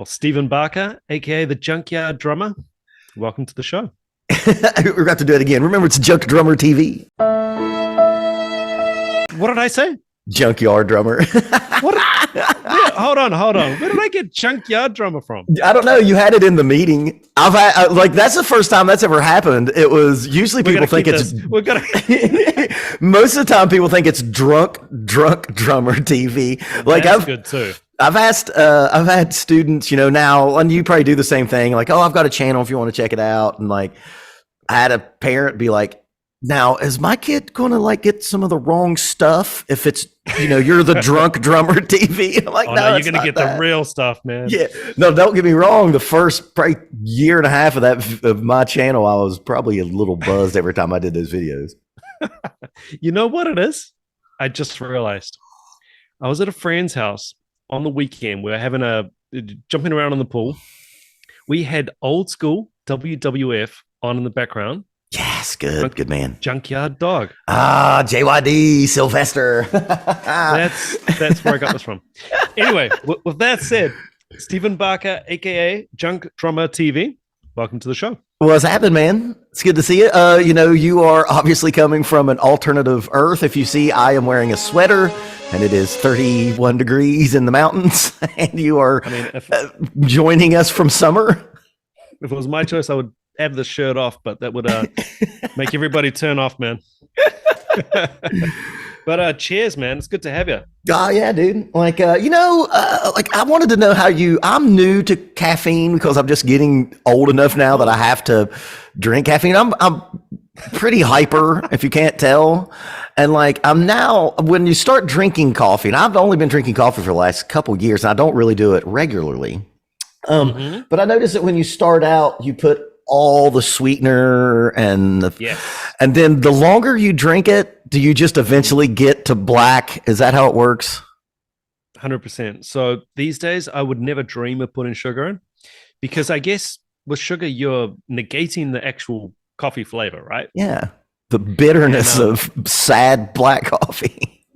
Well, Stephen Barker, aka the Junkyard Drummer, welcome to the show. We're about to do it again. Remember, it's Junk Drummer TV. What did I say? Junkyard Drummer. Hold on. Where did I get Junkyard Drummer from? I don't know. You had it in the meeting. I've had that's the first time that's ever happened. It was usually people think it's. We're gonna. Most of the time, people think it's drunk drummer TV. Like That's good too. I've had students, now, and you probably do the same thing. Like, oh, I've got a channel if you want to check it out. And like, I had a parent be like, now, is my kid going to get some of the wrong stuff if it's, you're the drunk drummer TV? I'm like, no, you're going to get the real stuff, man. Yeah. No, don't get me wrong. The first probably year and a half of my channel, I was probably a little buzzed every time I did those videos. You know what it is? I just realized I was at a friend's house on the weekend. We were jumping around in the pool. We had old school WWF on in the background. Yes, good man. Junkyard Dog. Ah, JYD, Sylvester. That's where I got this from. Anyway, with that said, Stephen Barker, aka Junk Drummer TV, welcome to the show. What's happening, man? It's good to see you. You are obviously coming from an alternative Earth. If you see, I am wearing a sweater, and it is 31 degrees in the mountains, and you are joining us from summer. If it was my choice, I would have the shirt off, but that would make everybody turn off, man. But cheers, man. It's good to have you. Oh yeah, dude. I wanted to know how I'm new to caffeine because I'm just getting old enough now that I have to drink caffeine. I'm pretty hyper, if you can't tell. And I'm now, when you start drinking coffee, and I've only been drinking coffee for the last couple of years, and I don't really do it regularly. But I noticed that when you start out, you put all the sweetener and then the longer you drink it, do you just eventually get to black? Is that how it works? 100%. So these days I would never dream of putting sugar in, because I guess with sugar you're negating the actual coffee flavor, right? Yeah, the bitterness of sad black coffee.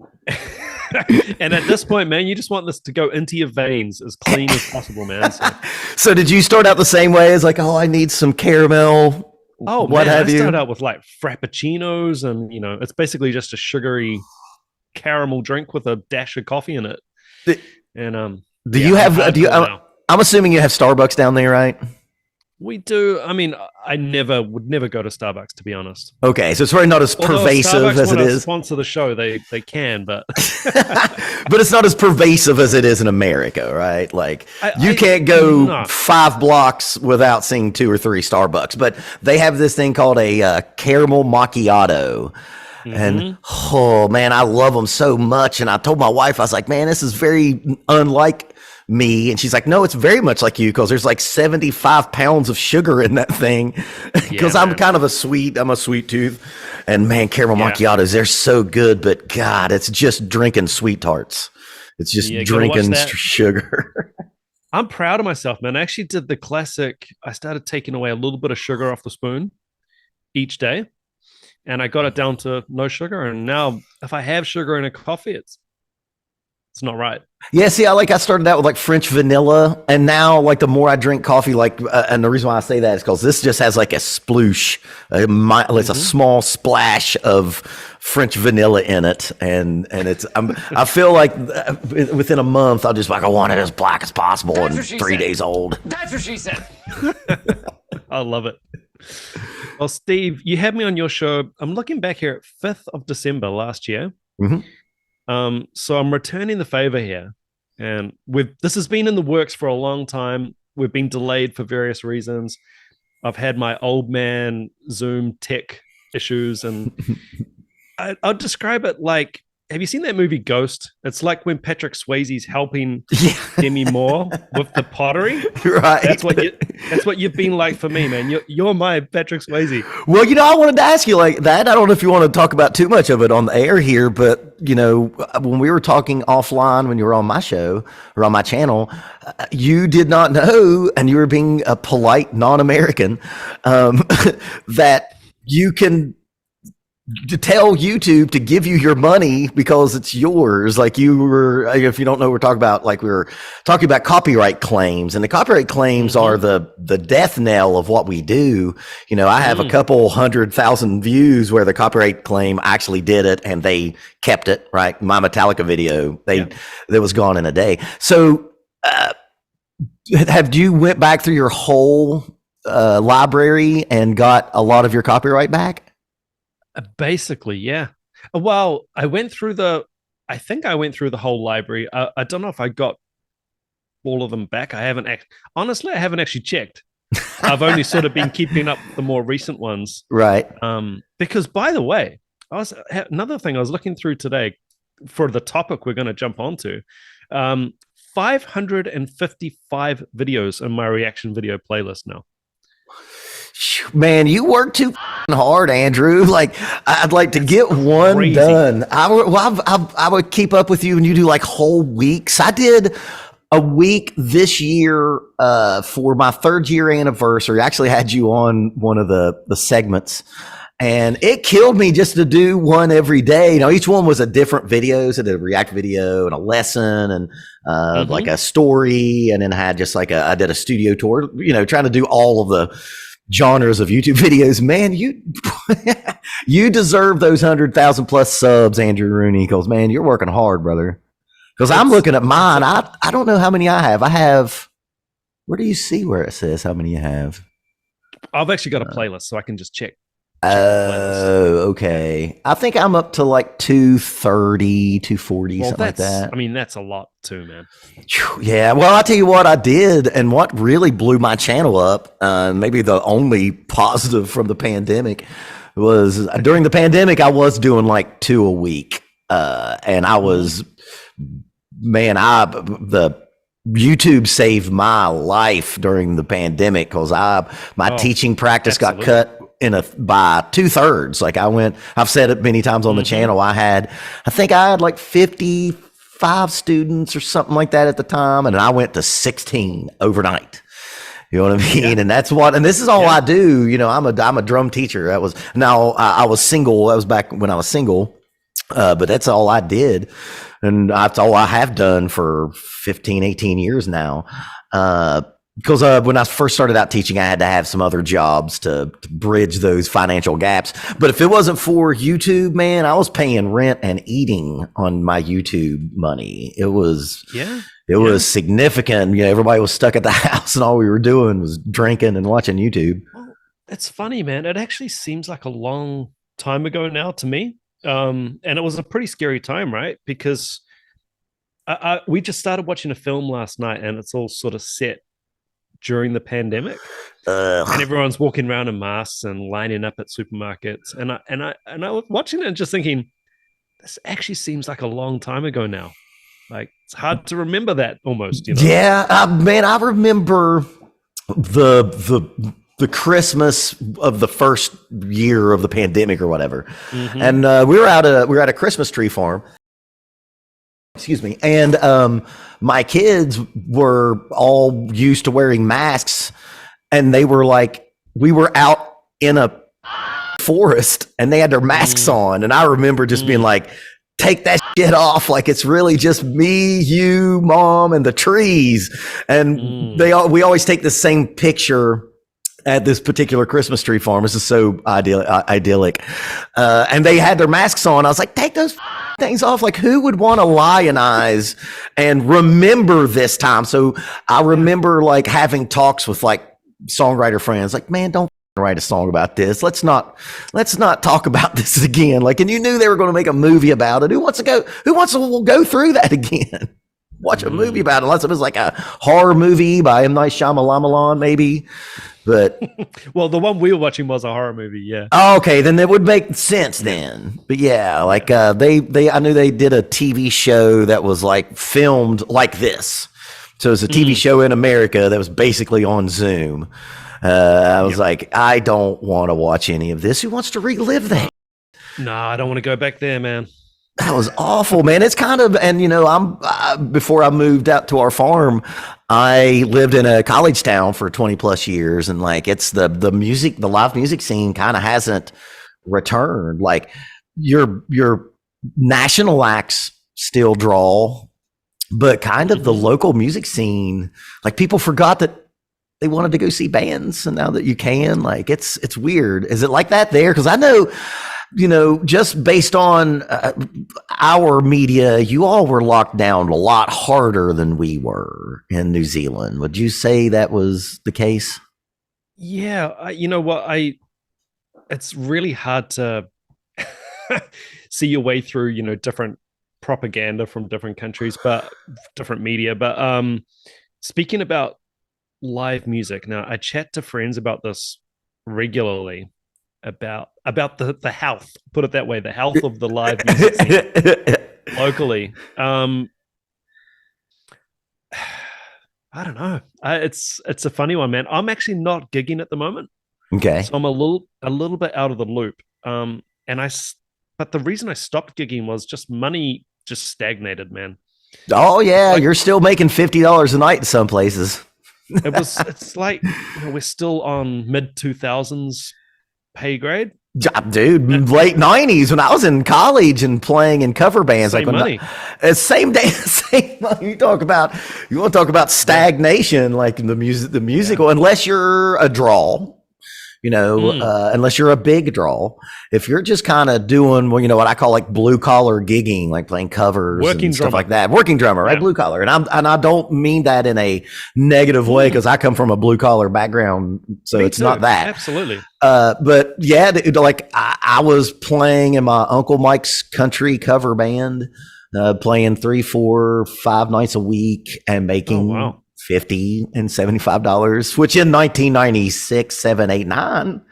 And at this point, man, you just want this to go into your veins as clean as possible, man. So did you start out the same way as I need some caramel? Oh, what man, have you? I started out with frappuccinos, and it's basically just a sugary caramel drink with a dash of coffee in it. I'm assuming you have Starbucks down there, right? We do. I mean, I would never go to Starbucks, to be honest. Okay, so it's really not as pervasive as it is. Sponsor the show, they can, but but it's not as pervasive as it is in America, right? You can't go 5 blocks without seeing 2 or 3 Starbucks. But they have this thing called a caramel macchiato. And oh man, I love them so much. And I told my wife, I was like, man, this is very unlike me. And she's like, no, it's very much like you, because there's 75 pounds of sugar in that thing. Because I'm kind of a sweet tooth. And man, caramel macchiatos, they're so good. But God, it's just drinking sweet tarts. It's just drinking sugar. I'm proud of myself, man. I actually did the classic. I started taking away a little bit of sugar off the spoon each day. And I got it down to no sugar. And now if I have sugar in a coffee, it's not right. Yeah, see, I started out with French vanilla, and now the more I drink coffee, and the reason why I say that is because this just has a sploosh, it's a small splash of French vanilla in it, and I feel like within a month I'll just I want it as black as possible and 3 days old. That's what she said. I love it. Well, Steve, you had me on your show. I'm looking back here at 5th of December last year. So I'm returning the favor here, and this has been in the works for a long time. We've been delayed for various reasons. I've had my old man Zoom tech issues, and I'll describe it like, have you seen that movie Ghost? It's like when Patrick Swayze's helping Demi Moore with the pottery. Right. That's what you've been like for me, man. You're my Patrick Swayze. Well, I wanted to ask you that. I don't know if you want to talk about too much of it on the air here, but when we were talking offline, when you were on my show or on my channel, you did not know, and you were being a polite non-American, that you can to tell YouTube to give you your money because it's yours. Like you were, if you don't know, we're talking about, like we were talking about copyright claims, and the copyright claims are the death knell of what we do. You know, I have a couple 100,000 views where the copyright claim actually did it and they kept it, right? My Metallica video, that was gone in a day. So, have you went back through your whole library and got a lot of your copyright back? Basically, yeah. Well, I think I went through the whole library. I don't know if I got all of them back. I haven't actually checked. I've only sort of been keeping up the more recent ones. Right. Because by the way, another thing I was looking through today for the topic we're going to jump onto, 555 videos in my reaction video playlist now. Man, you work too hard, Andrew. Like, I'd like to get one done. I would keep up with you and you do like whole weeks. I did a week this year for my 3rd year anniversary. I actually had you on one of the segments, and it killed me just to do one every day. You know, each one was a different video. So I did a react video and a lesson and like a story, and then I had just like I did a studio tour, you know, trying to do all of the genres of YouTube videos. Man, you deserve those 100,000 plus subs, Andrew Rooney, because man, you're working hard, brother. Because I'm looking at mine. I don't know how many I have. Where do you see where it says how many you have? I've actually got a playlist, so I can just check. Oh, okay. I think I'm up to like 230, 240, something like that. I mean, that's a lot too, man. Yeah. Well, I'll tell you what I did, and what really blew my channel up, maybe the only positive from the pandemic, was during the pandemic, I was doing like 2 a week. And I was, man, the YouTube saved my life during the pandemic, because my teaching practice got cut by 2/3. Like I've said it many times on the channel. I think I had like 55 students or something like that at the time. And I went to 16 overnight. You know what I mean? Yeah. And this is all I do. You know, I'm a drum teacher. I was single. That was back when I was single. But that's all I did. And that's all I have done for 15, 18 years now. Because when I first started out teaching, I had to have some other jobs to bridge those financial gaps. But if it wasn't for YouTube, man, I was paying rent and eating on my YouTube money. It was significant. You know, everybody was stuck at the house, and all we were doing was drinking and watching YouTube. Well, it's funny, man. It actually seems like a long time ago now to me. And it was a pretty scary time, right? Because we just started watching a film last night, and it's all sort of set during the pandemic, and everyone's walking around in masks and lining up at supermarkets. And I was watching it and just thinking, this actually seems like a long time ago now. Like, it's hard to remember that almost. You know? Yeah, man, I remember the Christmas of the first year of the pandemic or whatever, and we were at a Christmas tree farm. Excuse me. And my kids were all used to wearing masks, and they were like, we were out in a forest and they had their masks on. And I remember just being like, take that shit off. Like, it's really just me, you, mom, and the trees. And we always take the same picture at this particular Christmas tree farm. This is so idyllic. And they had their masks on. I was like, take those things off. Like, who would want to lionize and remember this time? So I remember like having talks with like songwriter friends, like, man, don't write a song about this. Let's not talk about this again. Like, and you knew they were going to make a movie about it. Who wants to go through that again? Watch a movie about it, unless it was like a horror movie by M. Night Shyamalan, maybe. But well, the one we were watching was a horror movie, yeah. Oh, okay, then that would make sense then. But yeah, like I knew they did a TV show that was like filmed like this. So it was a TV show in America that was basically on Zoom. I was like, I don't want to watch any of this. Who wants to relive that? No, I don't want to go back there, man. That was awful, man. It's kind of, and you know, before I moved out to our farm, I lived in a college town for 20 plus years. And like, it's the live music scene kind of hasn't return. Like your national acts still draw, but kind of the local music scene, like people forgot that they wanted to go see bands, and now that you can, like it's weird. Is it like that there? Because I know, just based on our media, you all were locked down a lot harder than we were in New Zealand. Would you say that was the case? Yeah, you know what? It's really hard to see your way through, different propaganda from different countries, but different media. But speaking about live music, now I chat to friends about this regularly, about the health, put it that way, the health of the live music scene locally. I don't know. It's a funny one, man. I'm actually not gigging at the moment. Okay. So I'm a little bit out of the loop. But the reason I stopped gigging was just money just stagnated, man. Oh yeah, you're still making $50 a night in some places. It's like we're still on mid 2000s pay grade. Dude, late 90s when I was in college and playing in cover bands. Same money. Same day, same money. You want to talk about stagnation, like the musical, unless you're a draw, unless you're a big draw. If you're just kind of doing, what I call like blue collar gigging, like playing covers and stuff like that. Working drummer, right? Blue collar. And I don't mean that in a negative way, because I come from a blue collar background. So it's not that. Absolutely. But yeah, like I was playing in my Uncle Mike's country cover band, playing 3, 4, 5 nights a week and making $50 and $75, which in 1996, 7, 8, 9,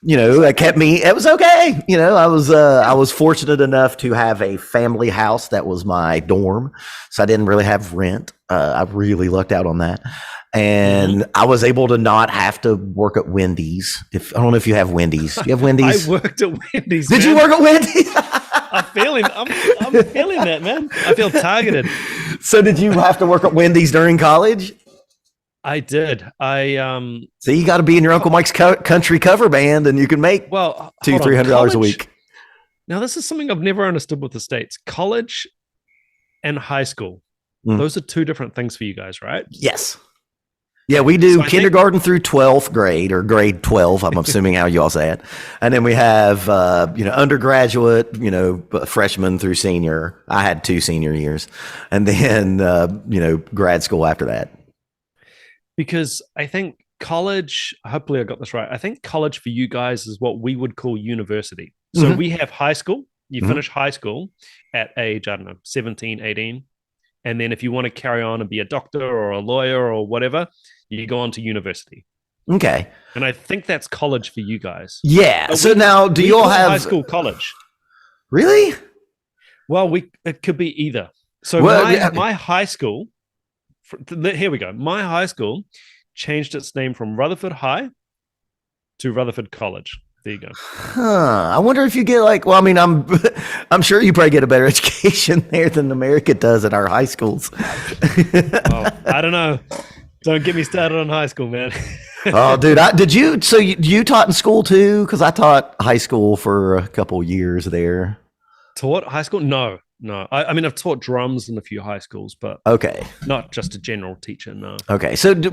that kept me. It was okay. I was fortunate enough to have a family house that was my dorm, so I didn't really have rent. I really lucked out on that. And I was able to not have to work at Wendy's. I don't know if you have Wendy's. Do you have Wendy's? I worked at Wendy's. Did you work at Wendy's? I'm feeling that, man. I feel targeted. So did you have to work at Wendy's during college? I did. So you got to be in your Uncle Mike's country cover band, and you can make $200-$300 a week. Now, this is something I've never understood with the States. College and high school. Those are two different things for you guys, right? Yes. Yeah, we do kindergarten through 12th grade, or grade 12, I'm assuming how you all say it. And then we have, undergraduate, freshman through senior. I had 2 senior years. And then, grad school after that. Because I think college, hopefully I got this right, I think college for you guys is what we would call university. So we have high school. You finish high school at age, 17, 18. And then if you want to carry on and be a doctor or a lawyer or whatever, you go on to university. Okay. And I think that's college for you guys. Yeah. So now, do you all have high school college? Really? Well, it could be either. So my high school, here we go. My high school changed its name from Rutherford High to Rutherford College. There you go. I wonder if you get I'm sure you probably get a better education there than America does at our high schools. I don't know. Don't get me started on high school, man. Oh, dude, you taught in school too? Because I taught high school for a couple years there. Taught high school? No. I've taught drums in a few high schools, but not just a general teacher. No. Okay. So do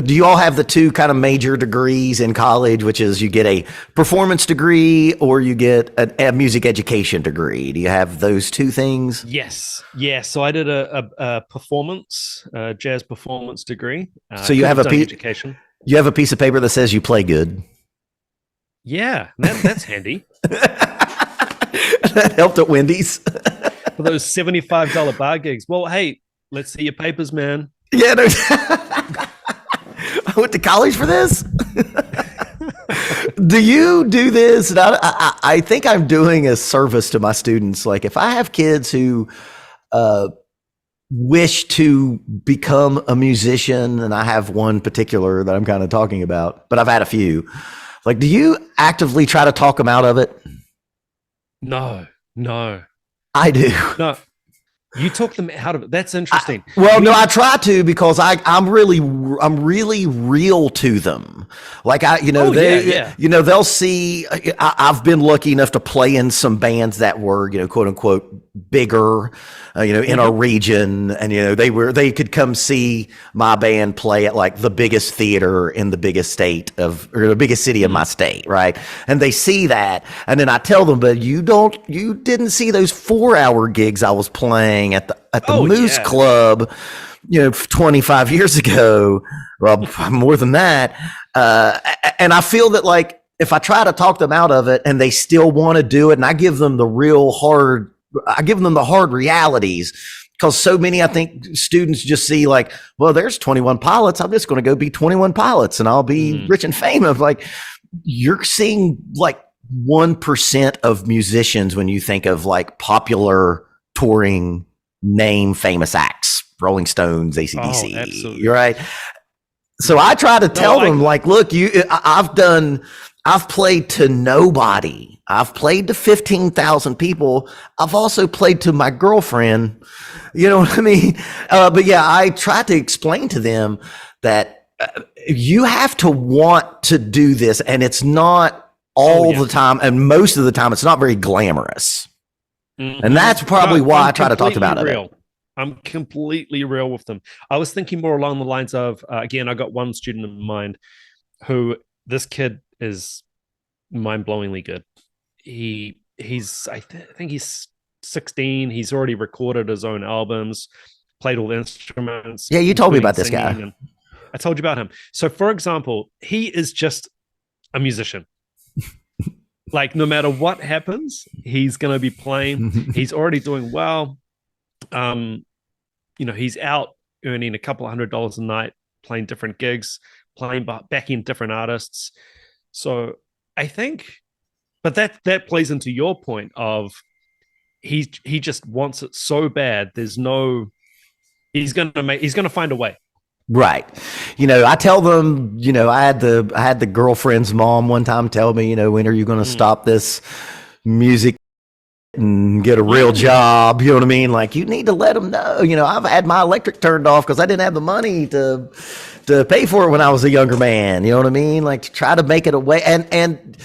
you all have the 2 kind of major degrees in college, which is you get a performance degree or you get a music education degree? Do you have those 2 things? Yes. Yeah. So I did a jazz performance degree. So you have education. You have a piece of paper that says you play good. Yeah, that's handy. That helped at Wendy's. For those $75 bar gigs. Well, hey, let's see your papers, man. Yeah, no. I went to college for this. Do you do this? And I think I'm doing a service to my students. Like if I have kids who wish to become a musician, and I have one particular that I'm kind of talking about, but I've had a few. Like, do you actively try to talk them out of it? No. I do. No. You talk them out of it. That's interesting. I try to, because I'm really real to them. Like they'll see, I've been lucky enough to play in some bands that were, quote unquote, bigger, in our region. And, they could come see my band play at like the biggest theater in the biggest state or the biggest city of my state. Right. And they see that. And then I tell them, but you didn't see those 4-hour gigs I was playing at the Moose Club, 25 years ago. Well, more than that. And I feel that like, if I try to talk them out of it and they still want to do it, and I give them the hard realities, because so many, I think, students just see like, well, there's 21 Pilots. I'm just going to go be 21 Pilots and I'll be rich and famous. Like, you're seeing like 1% of musicians when you think of like popular touring name famous acts, Rolling Stones, AC/DC. Oh, absolutely. You're right. So I try to tell them like, look, I've played to nobody. I've played to 15,000 people. I've also played to my girlfriend. You know what I mean? But yeah, I try to explain to them that you have to want to do this, and it's not all the time, and most of the time, it's not very glamorous. Mm-hmm. And that's probably why I try to talk about it. I'm completely real with them. I was thinking more along the lines of, again, I got one student in mind who, this kid is mind-blowingly good. I think he's 16. He's already recorded his own albums, played all the instruments. Yeah, you told me about this guy. I told you about him. So, for example, he is just a musician. Like, no matter what happens, he's going to be playing. He's already doing well. He's out earning a couple $100 a night, playing different gigs, backing different artists. So I think, but that plays into your point of he just wants it so bad. He's going to find a way. Right. I tell them, I had the girlfriend's mom one time tell me, when are you going to stop this music and get a real job? You know what I mean? Like, you need to let them know. I've had my electric turned off because I didn't have the money to pay for it when I was a younger man. You know what I mean? Like, to try to make it a way, and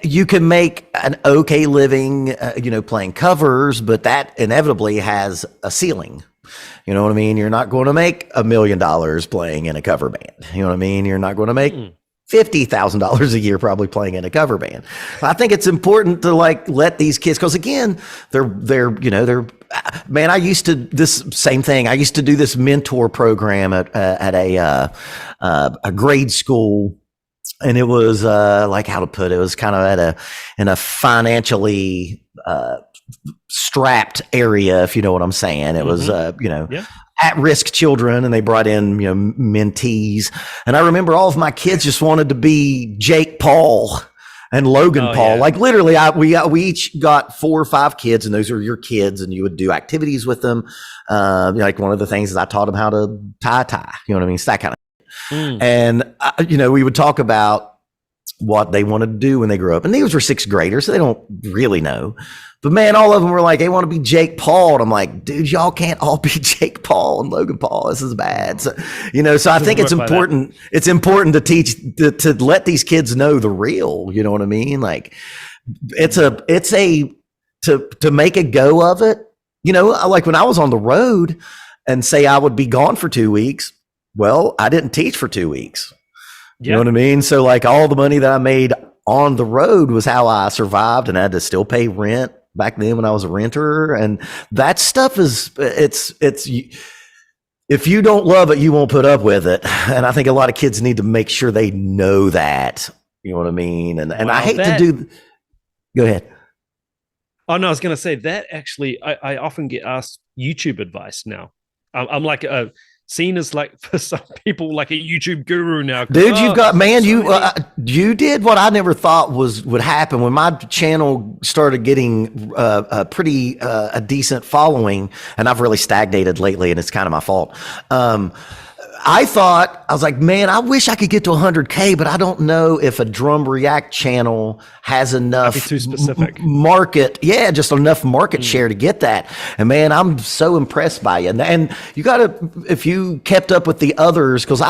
you can make an okay living, playing covers, but that inevitably has a ceiling. You know what I mean? You're not going to make $1 million playing in a cover band. You know what I mean? You're not going to make $50,000 a year probably playing in a cover band. I think it's important to like let these kids, because again, they're man, I used to this same thing. I used to do this mentor program at a grade school, and it was like, how to put it, was kind of in a financially strapped area, if you know what I'm saying. It was at-risk children, and they brought in mentees, and I remember all of my kids just wanted to be Jake Paul and Logan Paul. Yeah. Like, literally, we each got 4 or 5 kids, and those are your kids, and you would do activities with them. Like, one of the things is I taught them how to tie. You know what I mean? It's that kind of and we would talk about what they wanted to do when they grew up, and these were 6th graders, so they don't really know. But man, all of them were like, they want to be Jake Paul. And I'm like, dude, y'all can't all be Jake Paul and Logan Paul. This is bad. So, so I think it's important. It's important to teach, to let these kids know the real, you know what I mean? Like, to make a go of it. Like when I was on the road and say I would be gone for 2 weeks. Well, I didn't teach for 2 weeks. You know what I mean? So like, all the money that I made on the road was how I survived, and I had to still pay rent back then when I was a renter. And that stuff is, it's if you don't love it, you won't put up with it. And I think a lot of kids need to make sure they know that, you know what I mean? And I hate to do, go ahead. Oh no, I was going to say that actually, I often get asked YouTube advice now. I'm like seen as, like, for some people, like a YouTube guru now. Dude, you've got, man, you did what I never thought would happen when my channel started getting a decent following, and I've really stagnated lately, and it's kind of my fault. I was like, man, I wish I could get to 100K, but I don't know if a Drum React channel has enough too specific market. Yeah, just enough market share to get that. And man, I'm so impressed by you. And you got to, if you kept up with the others, because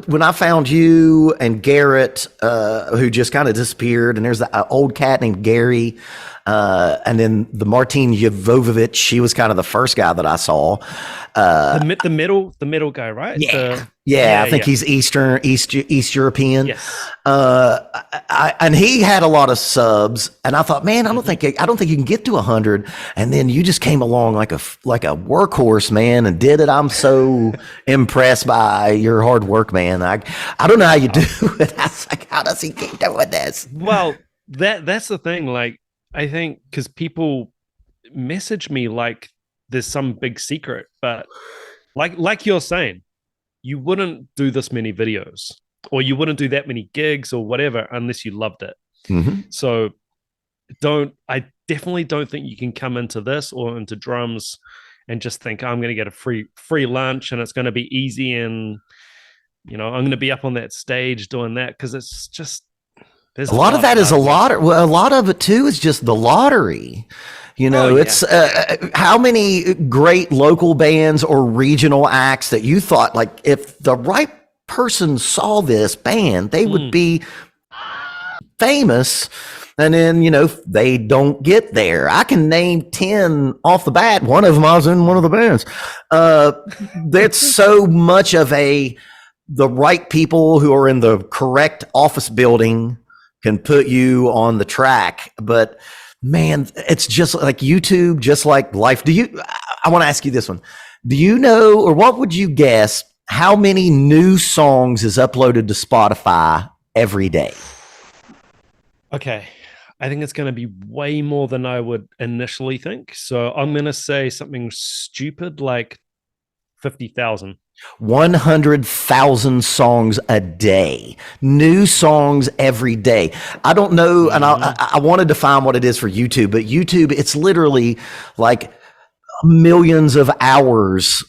when I found you and Garrett, who just kind of disappeared, and there's the old cat named Gary. And then the Martin Jovovich, she was kind of the first guy that I saw. The middle guy, right? I think he's East European. Yes. And he had a lot of subs, and I thought, man, I don't think you can get to 100. And then you just came along like a workhorse, man, and did it. I'm so impressed by your hard work, man. I don't know how you do it. I was like, how does he keep doing this? Well, that's the thing. Like, I think because people message me like there's some big secret, but like you're saying, you wouldn't do this many videos, or you wouldn't do that many gigs or whatever unless you loved it. So I definitely don't think you can come into this or into drums and just think, I'm going to get a free lunch and it's going to be easy, and I'm going to be up on that stage doing that, because it's just. There's a lot of that is a lot. Well, a lot of it too is just the lottery. It's how many great local bands or regional acts that you thought, like, if the right person saw this band, they would be famous. And then, they don't get there. I can name 10 off the bat. One of them, I was in one of the bands. That's so much of the right people who are in the correct office building can put you on the track. But man, it's just like YouTube, just like life. I want to ask you this one. Do you know, or what would you guess, how many new songs is uploaded to Spotify every day? Okay. I think it's going to be way more than I would initially think. So I'm going to say something stupid like 50,000. 100,000 songs a day, new songs every day. I don't know. And I wanted to find what it is for YouTube, but YouTube, it's literally like millions of hours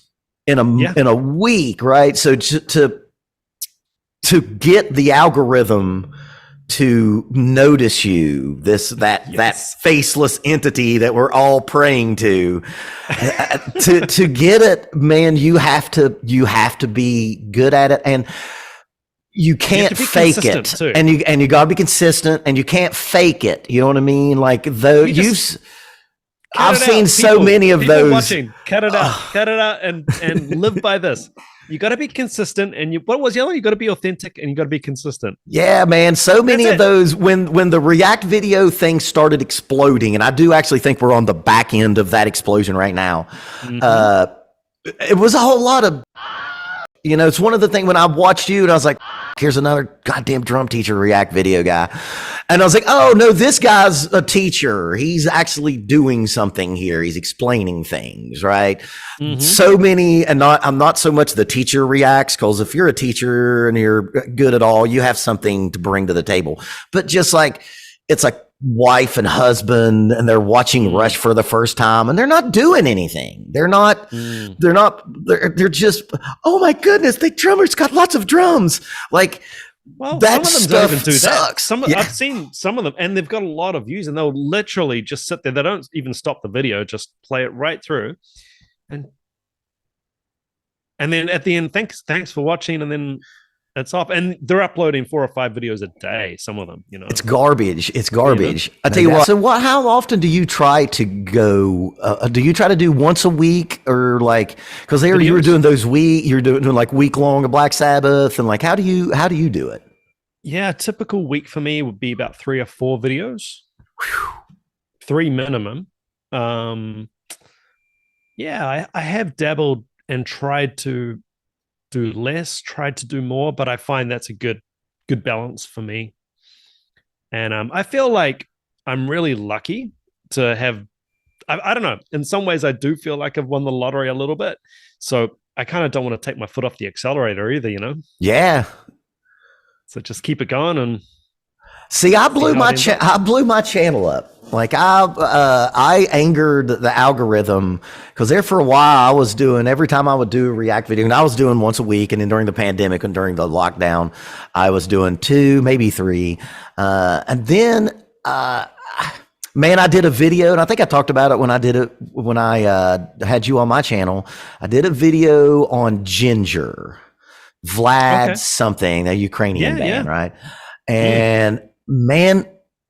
in a week, right? So to get the algorithm to notice you, that faceless entity that we're all praying to get it, man, you have to be good at it, and you can't fake it too. and you got to be consistent, and you can't fake it. You know what I mean? Like, though I've seen so many of those. Watching, cut it out, and live by this. You got to be consistent, and what was the other? You got to be authentic, and you got to be consistent. Yeah, man. So many of those, when the React video thing started exploding, and I do actually think we're on the back end of that explosion right now. It was a whole lot of, it's one of the things when I watched you and I was like, here's another goddamn drum teacher React video guy. And I was like, oh no, this guy's a teacher. He's actually doing something here. He's explaining things, right? So many, and I'm not so much the teacher reacts, because if you're a teacher and you're good at all, you have something to bring to the table. But just like, it's like wife and husband, and they're watching Rush for the first time, and they're not doing anything. They're just, oh my goodness, the drummer's got lots of drums. Like, well, that some of them stuff don't even do sucks. that. I've seen some of them, and they've got a lot of views, and they'll literally just sit there. They don't even stop the video, just play it right through, and then at the end, thanks for watching, and then it's off. And they're uploading 4 or 5 videos a day, some of them, It's garbage. I tell you what. So how often do you try to go, do you try to do once a week, or like, because you were doing those you're doing like week long of Black Sabbath, and like, how do you do it? Yeah, a typical week for me would be about 3 or 4 videos. 3 minimum. I have dabbled and tried to do less, tried to do more, but I find that's a good balance for me. And I feel like I'm really lucky to have, I don't know, in some ways I do feel like I've won the lottery a little bit. So I kind of don't want to take my foot off the accelerator either, Yeah. So just keep it going. And see, I blew my channel up. Like I angered the algorithm because there for a while I was doing, every time I would do a React video, and I was doing once a week, and then during the pandemic and during the lockdown, I was doing 2, maybe 3. And then, man, I did a video, and I think I talked about it when I had you on my channel. I did a video on Ginger, Vlad something, a Ukrainian band, right? And man,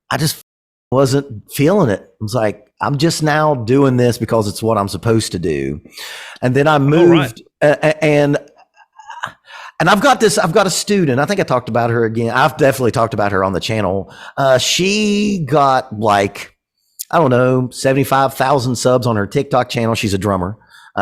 I just wasn't feeling it. I was like, I'm just now doing this because it's what I'm supposed to do. And then I moved, and I've got a student. I think I talked about her again. I've definitely talked about her on the channel. She got like, I don't know, 75,000 subs on her TikTok channel. She's a drummer.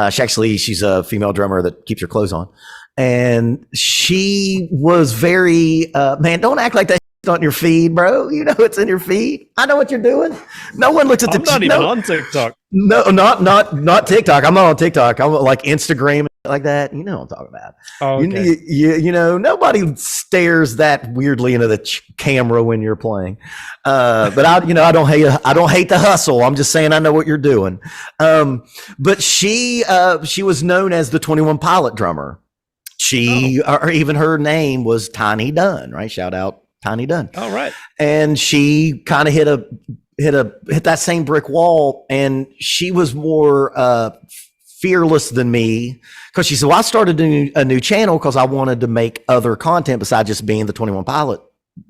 She's a female drummer that keeps her clothes on. And she was very, man, don't act like that on your feed, bro. You know it's in your feed. I know what you're doing. No one looks at I'm not even on TikTok. No, not TikTok. I'm not on TikTok. I'm like Instagram like that. You know what I'm talking about. Oh, okay. You know, nobody stares that weirdly into the camera when you're playing. But I don't hate the hustle. I'm just saying I know what you're doing. But she was known as the 21 Pilot drummer. Or even her name was Tiny Dunn, right? Shout out Tiny Dunn. Oh, right. And she kind of hit that same brick wall, and she was more fearless than me, because she said, well, I started a new channel because I wanted to make other content besides just being the 21 Pilot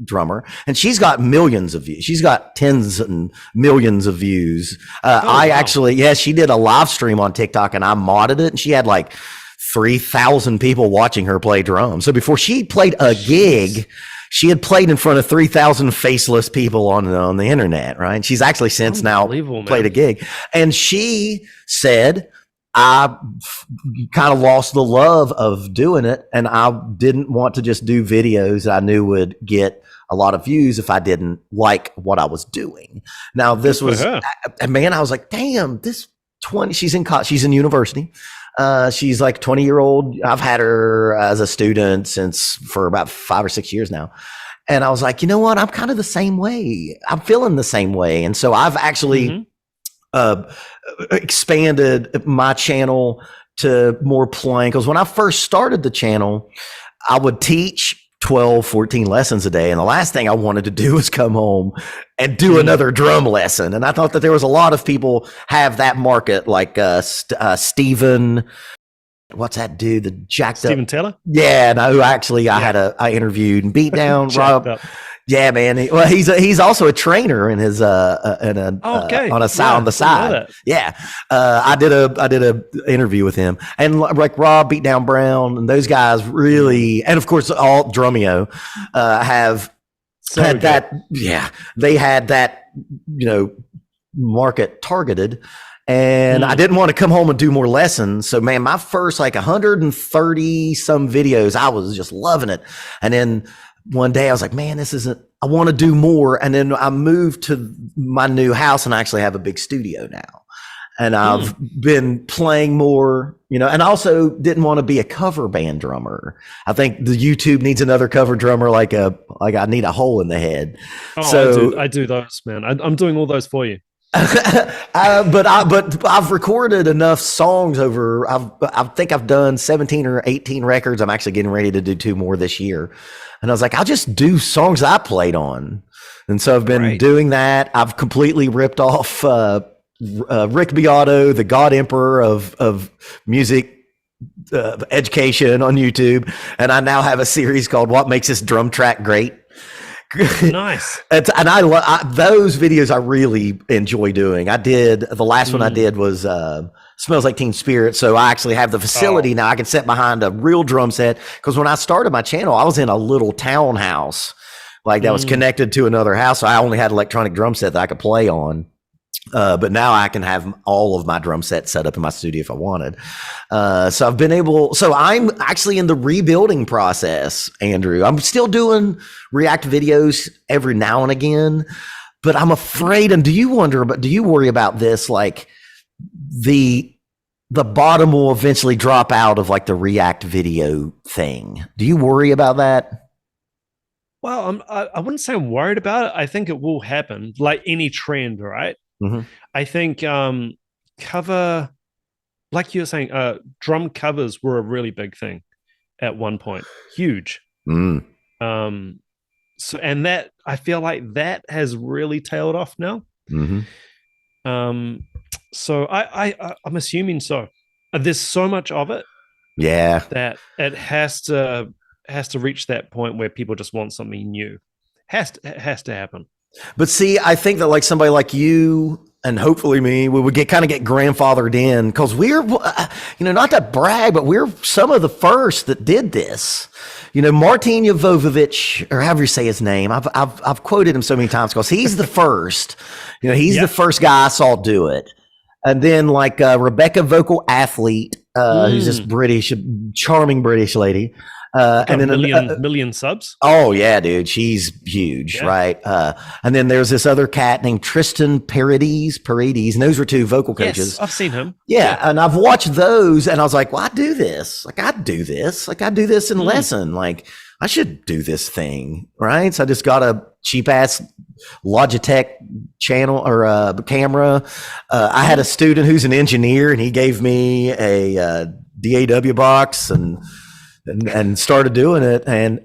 drummer. And she's got millions of views. She's got tens and millions of views. She did a live stream on TikTok, and I modded it, and she had like 3,000 people watching her play drums. So before she played a gig, she had played in front of 3,000 faceless people on the internet, right? She's actually since now played a gig. And she said, I kind of lost the love of doing it, and I didn't want to just do videos that I knew would get a lot of views if I didn't like what I was doing. Now, this was, man, I was like, damn, she's in university. She's like 20-year-old. I've had her as a student for about 5 or 6 years now. And I was like, you know what? I'm kind of the same way. I'm feeling the same way. And so I've actually expanded my channel to more playing. Because when I first started the channel, I would teach 12, 14 lessons a day. And the last thing I wanted to do was come home and do another drum lesson. And I thought that there was a lot of people have that market, like Steven, what's that dude? The jacked Steven up Taylor? Yeah, no, actually I interviewed and beat down Rob. Up. Yeah, man. He's also a trainer in his on the side. Yeah, I did a interview with him, and like Rob Beatdown Brown and those guys really, and of course all Drumeo have had that. Yeah, they had that market targeted. And I didn't want to come home and do more lessons. So, man, my first like 130 some videos, I was just loving it. And then one day I was like, man, I want to do more. And then I moved to my new house, and I actually have a big studio now. And I've been playing more, and also didn't want to be a cover band drummer. I think the YouTube needs another cover drummer, like I need a hole in the head. Oh, so I do those, man. I'm doing all those for you. But I've recorded enough songs I think I've done 17 or 18 records. I'm actually getting ready to do 2 more this year. And I was like, I'll just do songs I played on. And so I've been doing that. I've completely ripped off Rick Beato, the God Emperor of music education on YouTube. And I now have a series called What Makes This Drum Track Great. Nice. And those videos I really enjoy doing. The last one I did was Smells Like Teen Spirit. So I actually have the facility now. I can sit behind a real drum set, because when I started my channel, I was in a little townhouse that was connected to another house. So I only had an electronic drum set that I could play on. But now I can have all of my drum sets set up in my studio if I wanted. So I'm actually in the rebuilding process, Andrew. I'm still doing React videos every now and again, but I'm afraid, and do you worry about this? Like the bottom will eventually drop out of like the React video thing. Do you worry about that? Well, I wouldn't say I'm worried about it. I think it will happen, like any trend, right? Mm-hmm. I think cover, like you were saying, drum covers were a really big thing at one point, huge. Mm. So, and that I feel like that has really tailed off now. Mm-hmm. So I'm assuming so. There's so much of it, Yeah, that it has to reach that point where people just want something new. Has to happen. but see, I think that like somebody like you and hopefully me, we would get grandfathered in because we're, not to brag, but we're some of the first that did this. Martin Jovovich, or however you say his name, I've quoted him so many times because he's the first. He's the first guy I saw do it. And then like Rebecca Vocal Athlete, who's this British, charming British lady. And then million subs. Oh yeah, dude, she's huge, right? And then there's this other cat named Tristan Paredes, and those were two vocal coaches. Yes, I've seen him. Yeah, and I've watched those, and I was like, well, I do this. Like I do this in lesson. Like I should do this thing, right? So I just got a cheap ass Logitech channel or camera. I had a student who's an engineer, and he gave me a DAW box and started doing it, and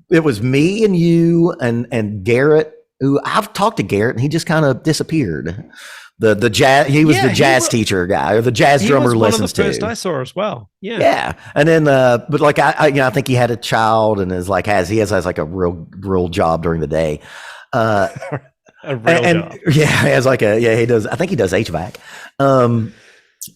it was me and you and Garrett, who I've talked to Garrett, and he just kind of disappeared. The jazz, he was the jazz teacher guy, or the jazz drummer listens to. He was one of the first I saw as well. Yeah, and then but like I think he had a child and is like he has like a real job during the day. A real job. Yeah, he has he does. I think he does HVAC.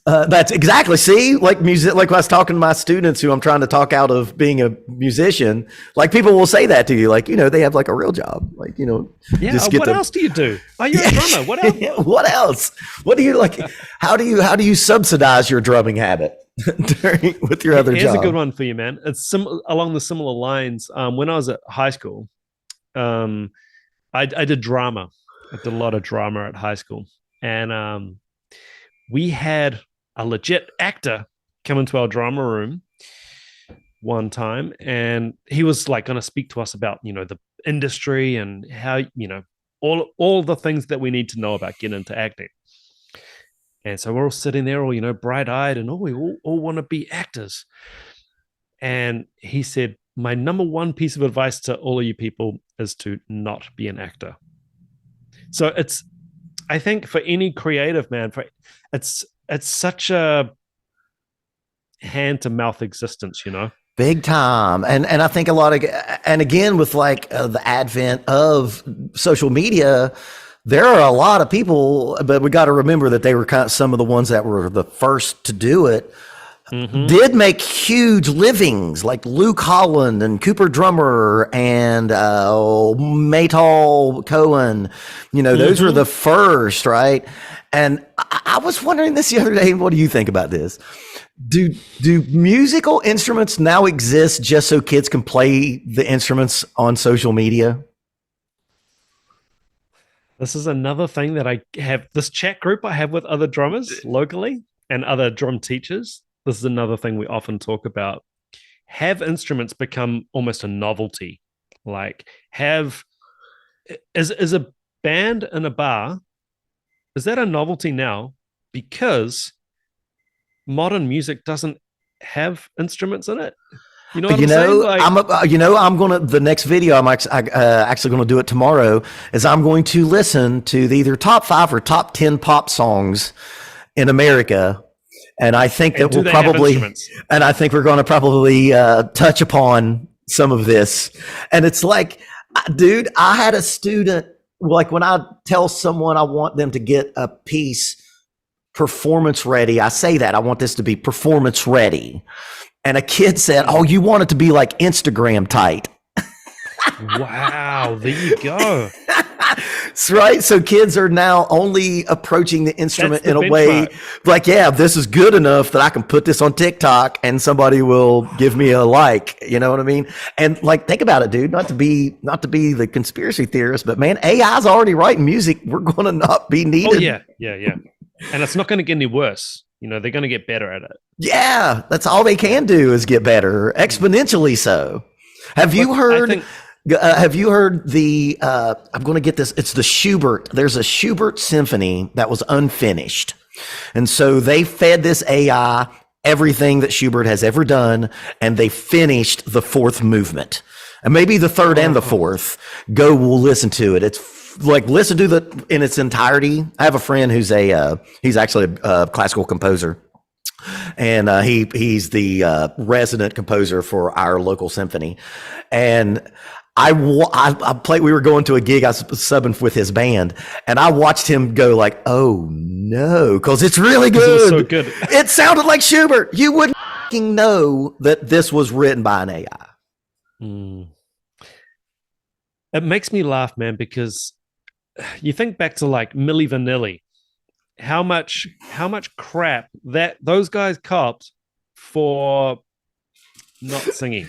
That's exactly. See, like music, like when I was talking to my students who I'm trying to talk out of being a musician, like people will say that to you, like, they have like a real job, like, just what else do you do? Oh, you're a drummer. What else? What else? What do you like? How do you subsidize your drumming habit with your other job? Here's a good one for you, man. It's along the similar lines. When I was at high school, I did drama. I did a lot of drama at high school, and we had a legit actor come into our drama room one time, and he was like going to speak to us about, the industry and how, all the things that we need to know about getting into acting. And so we're all sitting there all, bright-eyed, and we all want to be actors. And he said, my number one piece of advice to all of you people is to not be an actor. So I think for any creative man, it's such a hand to mouth existence, Big time. And I think a lot of, and again, with like the advent of social media, there are a lot of people, but we got to remember that they were kind of some of the ones that were the first to do it. Mm-hmm. Did make huge livings, like Luke Holland and Cooper Drummer and Maytal Cohen. Those were the first, right? And I was wondering this the other day. What do you think about this? Do musical instruments now exist just so kids can play the instruments on social media? This is another thing that I have, this chat group I have with other drummers locally and other drum teachers. This is another thing we often talk about. Have instruments become almost a novelty? Like, is a band in a bar, is that a novelty now? Because modern music doesn't have instruments in it. You know what I'm saying? Like, I'm gonna, the next video I'm actually gonna do it tomorrow, is I'm going to listen to the either top 5 or top 10 pop songs in America. And I think that we're going to probably touch upon some of this. And it's like, dude, I had a student, like when I tell someone I want them to get a piece performance ready, I say that I want this to be performance ready. And a kid said, oh, you want it to be like Instagram tight. Wow, there you go. That's right. So kids are now only approaching the instrument in a way like, yeah, this is good enough that I can put this on TikTok and somebody will give me a like. You know what I mean? And like, think about it, dude. Not to be the conspiracy theorist, but man, AI's already writing music. We're going to not be needed. Oh yeah. And it's not going to get any worse. They're going to get better at it. Yeah, that's all they can do is get better, exponentially so. Have you heard? Have you heard the? I'm going to get this. It's the Schubert. There's a Schubert symphony that was unfinished, and so they fed this AI everything that Schubert has ever done, and they finished the fourth movement, and maybe the third and the fourth. We'll listen to it. It's like listen to the in its entirety. I have a friend who's he's actually a classical composer. And he's the resident composer for our local symphony, and I played. We were going to a gig. I was subbing with his band, and I watched him go like, "Oh no," because it's really good. It was so good. It sounded like Schubert. You wouldn't know that this was written by an AI. It makes me laugh, man, because you think back to like Milli Vanilli. How much crap that those guys copped for not singing.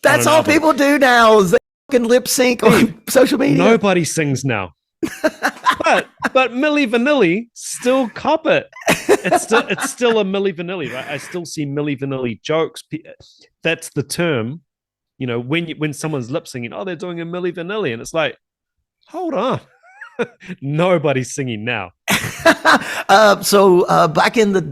That's all people do now is they can lip sync on social media. Nobody sings now. but Milli Vanilli still cop it. It's still a Milli Vanilli, right? I still see Milli Vanilli jokes. That's the term. You know, when someone's lip singing, oh, they're doing a Milli Vanilli, and it's like, hold on. Nobody's singing now. So back in the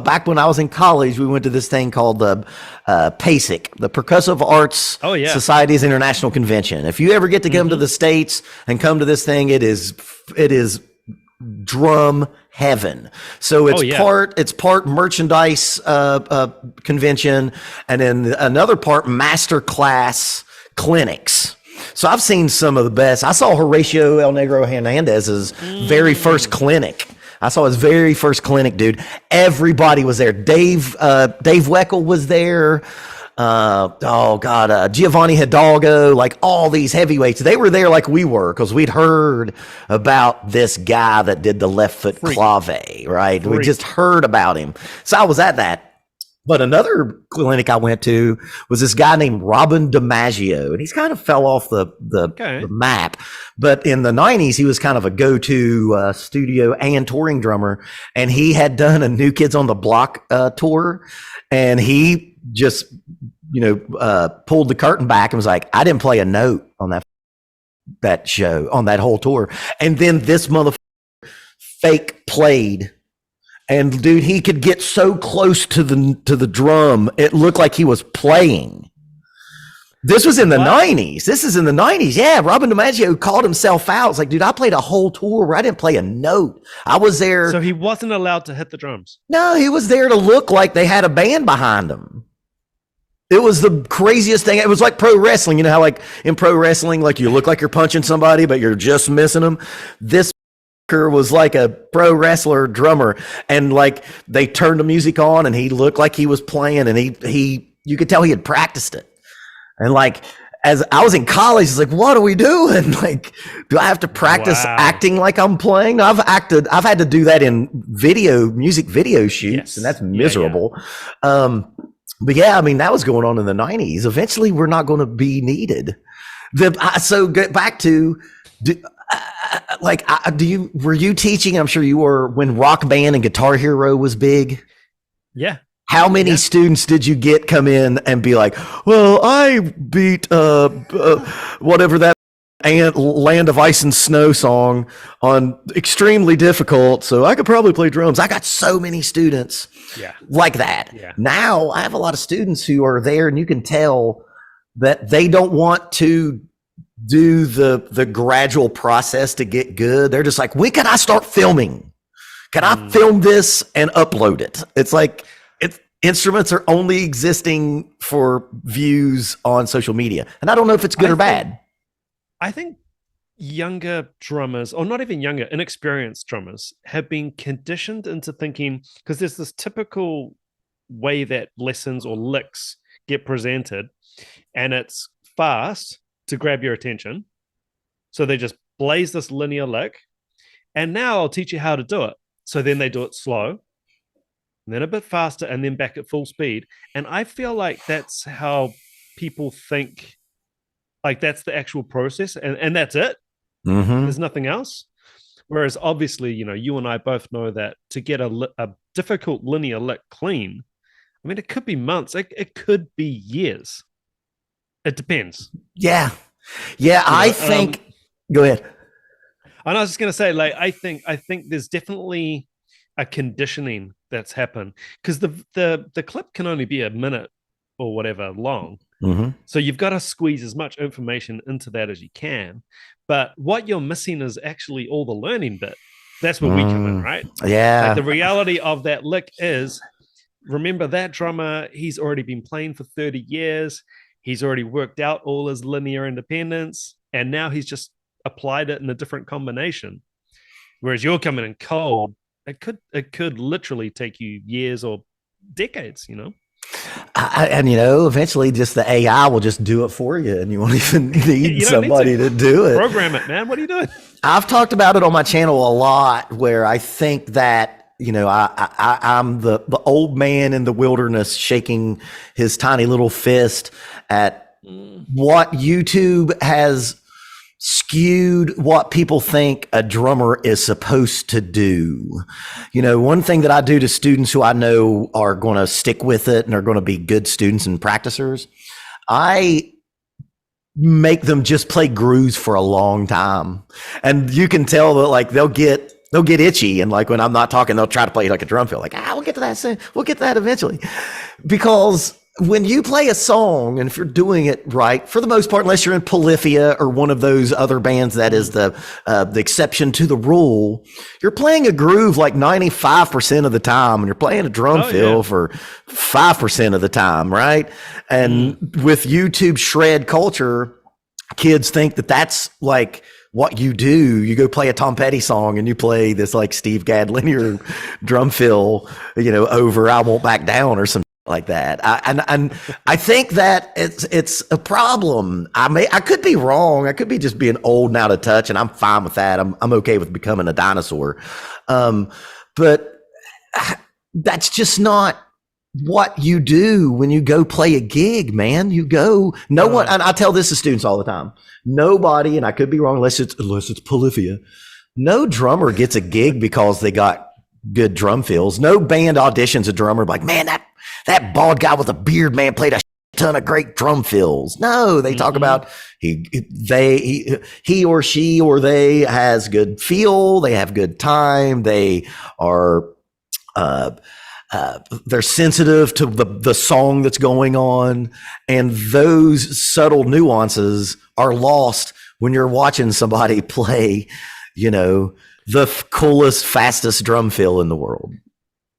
back when I was in college, we went to this thing called the PASIC, the Percussive Arts Society's International Convention. If you ever get to come to the States and come to this thing, it is drum heaven. So it's part merchandise convention, and then another part master class clinics. So I've seen some of the best. I saw Horatio El Negro Hernandez's very first clinic. I saw his very first clinic, dude. Everybody was there. Dave Weckl was there. Giovanni Hidalgo, like all these heavyweights. They were there like we were because we'd heard about this guy that did the left foot clave, right? We just heard about him. So I was at that. But another clinic I went to was this guy named Robin DiMaggio, and he's kind of fell off the map. But in the 90s, he was kind of a go-to studio and touring drummer, and he had done a New Kids on the Block tour, and he just, pulled the curtain back and was like, I didn't play a note on that show, on that whole tour. And then this motherfucker fake played. And dude, he could get so close to the drum, it looked like he was playing. This was in the 90s. This is in the 90s. Yeah, Robin DiMaggio called himself out. It's like, dude, I played a whole tour where I didn't play a note. I was there. So he wasn't allowed to hit the drums. No, he was there to look like they had a band behind him. It was the craziest thing. It was like pro wrestling. You know how like in pro wrestling, like you look like you're punching somebody, but you're just missing them? This was like a pro wrestler drummer, and like they turned the music on and he looked like he was playing, and he you could tell he had practiced it. And like as I was in college, it's like, what are we doing? Like, do I have to practice acting like I'm playing? I've had to do that in music video shoots, and that's miserable. But yeah, I mean, that was going on in the 90s. Eventually we're not going to be needed. So get back to were you teaching? I'm sure you were when Rock Band and Guitar Hero was big. Yeah. How many students did you get come in and be like, well, I beat whatever that Land of Ice and Snow song on extremely difficult, so I could probably play drums. I got so many students like that. Yeah. Now I have a lot of students who are there, and you can tell that they don't want to do the gradual process to get good. They're just like, when can I start filming? Can I film this and upload it? It's like instruments are only existing for views on social media. And I don't know if it's good or bad. I think younger drummers, or not even younger, inexperienced drummers, have been conditioned into thinking, because there's this typical way that lessons or licks get presented, and it's fast to grab your attention. So they just blaze this linear lick, and now I'll teach you how to do it. So then they do it slow, and then a bit faster, and then back at full speed. And I feel like that's how people think, like that's the actual process, and that's it. There's nothing else. Whereas obviously, you and I both know that to get a difficult linear lick clean, I mean, it could be months, it could be years. It depends. Yeah. I think. Go ahead. And I was just going to say, like, I think there's definitely a conditioning that's happened, because the clip can only be a minute or whatever long. Mm-hmm. So you've got to squeeze as much information into that as you can. But what you're missing is actually all the learning bit. That's where we come in, right? Yeah. Like, the reality of that lick is, remember, that drummer, he's already been playing for 30 years. He's already worked out all his linear independence, and now he's just applied it in a different combination. Whereas you're coming in cold, it could literally take you years or decades, you know? And eventually just the AI will just do it for you, and you won't even need somebody to do it. Program it, man. What are you doing? I've talked about it on my channel a lot, where I think that, I'm the old man in the wilderness shaking his tiny little fist at what YouTube has skewed what people think a drummer is supposed to do. One thing that I do to students who I know are going to stick with it and are going to be good students and practicers, I make them just play grooves for a long time. And you can tell that, like, they'll get itchy, and like when I'm not talking, they'll try to play like a drum fill. Like, we'll get to that soon. We'll get to that eventually. Because when you play a song, and if you're doing it right, for the most part, unless you're in Polyphia or one of those other bands that is the exception to the rule, you're playing a groove like 95% of the time, and you're playing a drum fill for 5% of the time, right? And with YouTube shred culture, kids think that that's like what you do. You go play a Tom Petty song and you play this like Steve Gadd linear drum fill, over I Won't Back Down or some like that. And I think that it's a problem. I could be wrong. I could be just being old and out of touch, and I'm fine with that. I'm okay with becoming a dinosaur. But that's just not what you do when you go play a gig, man. No one, and I tell this to students all the time. Nobody, and I could be wrong unless it's Polyphia, no drummer gets a gig because they got good drum fills. No band auditions a drummer like, man, that bald guy with a beard, man, played a ton of great drum fills. No, they talk about he or she or they has good feel. They have good time. They are, they're sensitive to the song that's going on. And those subtle nuances are lost when you're watching somebody play, the coolest, fastest drum fill in the world.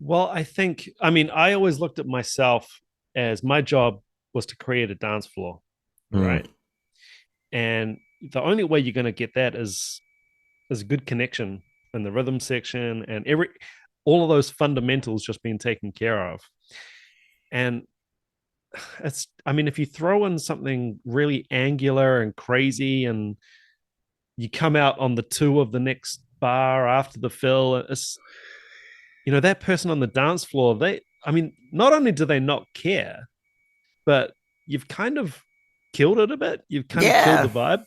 Well, I always looked at myself as my job was to create a dance floor, right? And the only way you're going to get that is a good connection in the rhythm section, and all of those fundamentals just being taken care of. And if you throw in something really angular and crazy, and you come out on the 2 of the next bar after the fill, that person on the dance floor, not only do they not care, but you've kind of killed it a bit. You've kind of killed the vibe.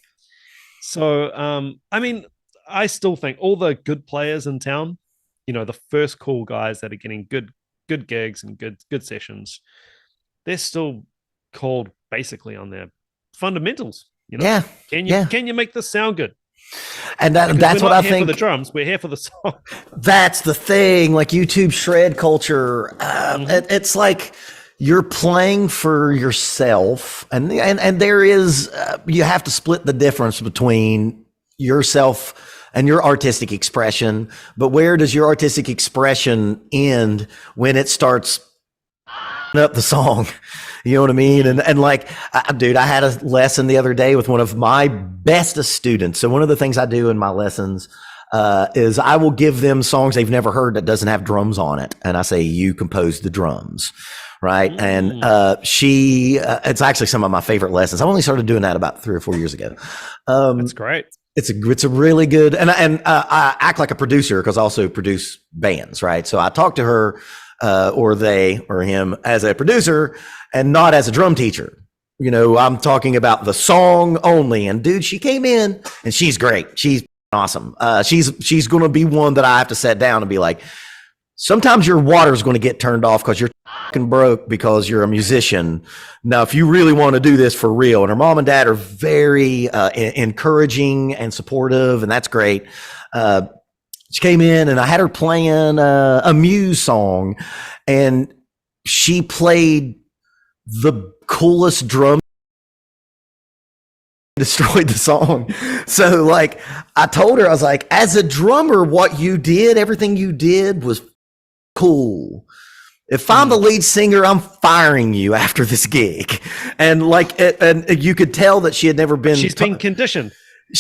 So, I still think all the good players in town, the first cool guys that are getting good gigs and good sessions, they're still called basically on their fundamentals. Can you make this sound good? And that's what I think. For the drums, we're here for the song. That's the thing. Like YouTube shred culture, it's like you're playing for yourself, and there is you have to split the difference between yourself and your artistic expression. But where does your artistic expression end when it starts up the song? You know what I mean? And like, dude, I had a lesson the other day with one of my bestest students. So one of the things I do in my lessons is I will give them songs they've never heard that doesn't have drums on it. And I say, you compose the drums. Right. And it's actually some of my favorite lessons. I only started doing that about 3 or 4 years ago. That's great. It's a really good, and I act like a producer because I also produce bands. Right. So I talk to her, or they or him as a producer and not as a drum teacher. I'm talking about the song only. And dude, she came in and she's great. She's awesome. She's going to be one that I have to sit down and be like, sometimes your water is going to get turned off because you're fucking broke because you're a musician. Now, if you really want to do this for real, and her mom and dad are very encouraging and supportive, and that's great. She came in and I had her playing a Muse song, and she played the coolest drum, destroyed the song. So like I told her, I was like, as a drummer, what you did, everything you did was cool. If I'm the lead singer, I'm firing you after this gig. And like, and you could tell that she had never been. She's been conditioned.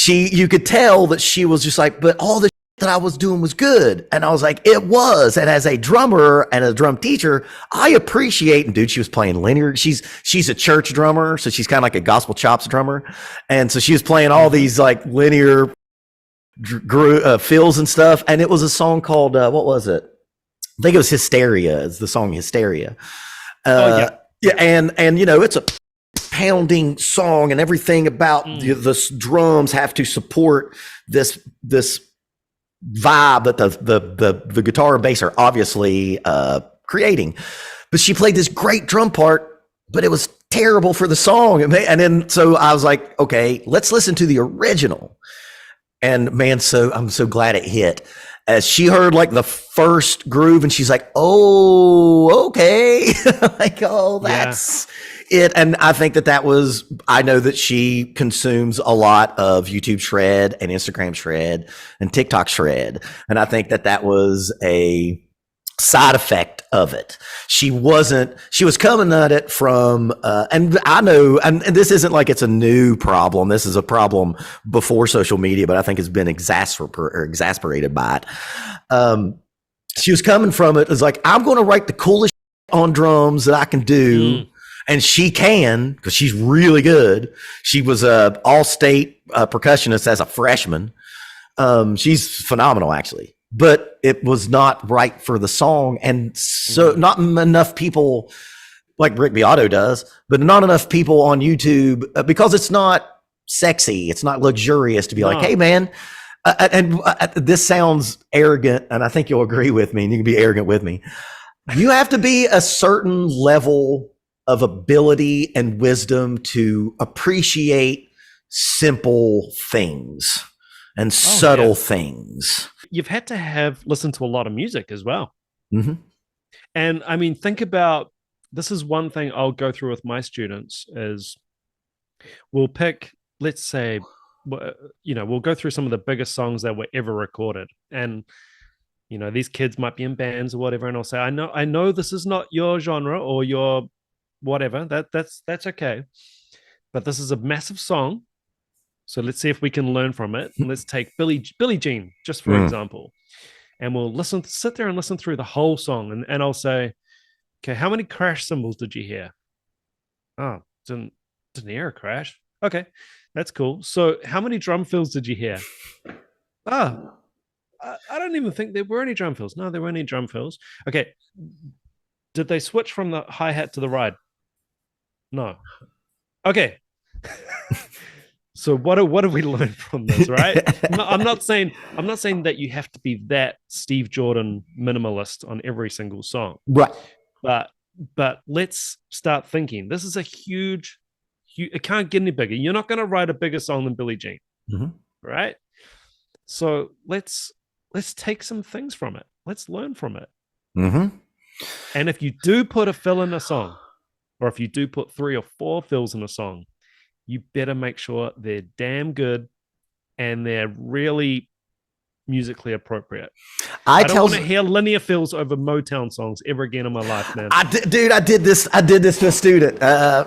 You could tell that she was just like, but all the that I was doing was good. And I was like, it was. And as a drummer and a drum teacher, I appreciate, and dude, she was playing linear. She's a church drummer. So she's kind of like a gospel chops drummer. And so she was playing all these like linear fills and stuff. And it was a song called, what was it? I think it was Hysteria. It's the song Hysteria. Yeah. And you know, it's a pounding song, and everything about the drums have to support this vibe that the guitar and bass are obviously creating. But she played this great drum part, but it was terrible for the song. And then so I was like, okay, let's listen to the original. And man, so I'm so glad it hit. As she heard like the first groove, and she's like, oh, okay. Like, oh, that's it. And I think that was, I know that she consumes a lot of YouTube shred and Instagram shred and TikTok shred. And I think that was a side effect of it. She was coming at it from, and I know, and this isn't like it's a new problem. This is a problem before social media, but I think it's been exasperated by it. She was coming from it as like, I'm going to write the coolest on drums that I can do. And she can, because she's really good. She was a all-state percussionist as a freshman. She's phenomenal, actually. But it was not right for the song. And so not enough people, like Rick Beato does, but not enough people on YouTube, because it's not sexy. It's not luxurious to be like, hey, man. This sounds arrogant, and I think you'll agree with me, and you can be arrogant with me. You have to be a certain level of ability and wisdom to appreciate simple things and subtle things. You've had to have listened to a lot of music as well. Mm-hmm. And I mean, think about, this is one thing I'll go through with my students is we'll pick, let's say, you know, we'll go through some of the biggest songs that were ever recorded. And, you know, these kids might be in bands or whatever. And I'll say, I know this is not your genre or your whatever, that's okay. But this is a massive song. So let's see if we can learn from it. And let's take Billie Jean, just for example. And we'll sit there and listen through the whole song. And I'll say, okay, how many crash cymbals did you hear? Oh, didn't hear a crash. Okay, that's cool. So how many drum fills did you hear? I don't even think there were any drum fills. No, there weren't any drum fills. Okay, did they switch from the hi-hat to the ride? No. Okay. So what have we learned from this, right? I'm not saying that you have to be that Steve Jordan minimalist on every single song. Right. But let's start thinking. This is a huge, it can't get any bigger. You're not going to write a bigger song than Billie Jean. Mm-hmm. Right? So let's take some things from it. Let's learn from it. Mm-hmm. And if you do put a fill in a song, or if you do put 3 or 4 fills in a song, you better make sure they're damn good and they're really musically appropriate. I don't want to hear linear fills over Motown songs ever again in my life, man. I did this to a student.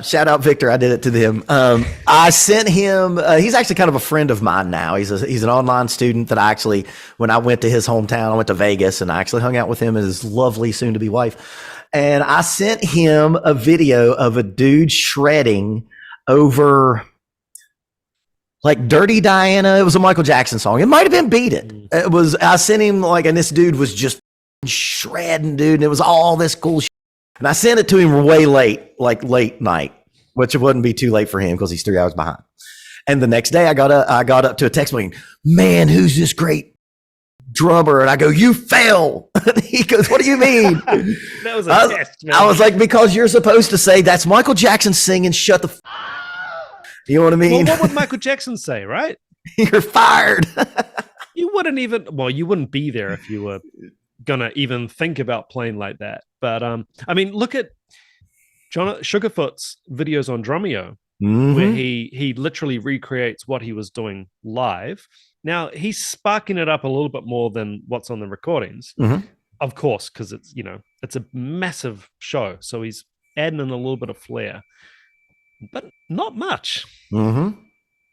Shout out Victor. I did it to them. I sent him. He's actually kind of a friend of mine now. He's an online student that I actually, when I went to his hometown, I went to Vegas and I actually hung out with him and his lovely soon-to-be wife. And I sent him a video of a dude shredding over like Dirty Diana. It was a Michael Jackson song. It might have been Beat It. I sent him like, and this dude was just shredding, dude. And it was all this cool shit. And I sent it to him way late, like late night, which it wouldn't be too late for him because he's 3 hours behind. And the next day I got up to a text saying, man, who's this great drummer. And I go, you fell. And he goes, what do you mean? That was a test, man. I was like, because you're supposed to say, that's Michael Jackson singing, shut the you know what I mean? Well, what would Michael Jackson say, right? You're fired. You wouldn't be there if you were gonna even think about playing like that. But I mean, look at John Sugarfoot's videos on Drumeo, where he literally recreates what he was doing live. Now he's sparking it up a little bit more than what's on the recordings, of course, because it's a massive show, so he's adding in a little bit of flair, but not much.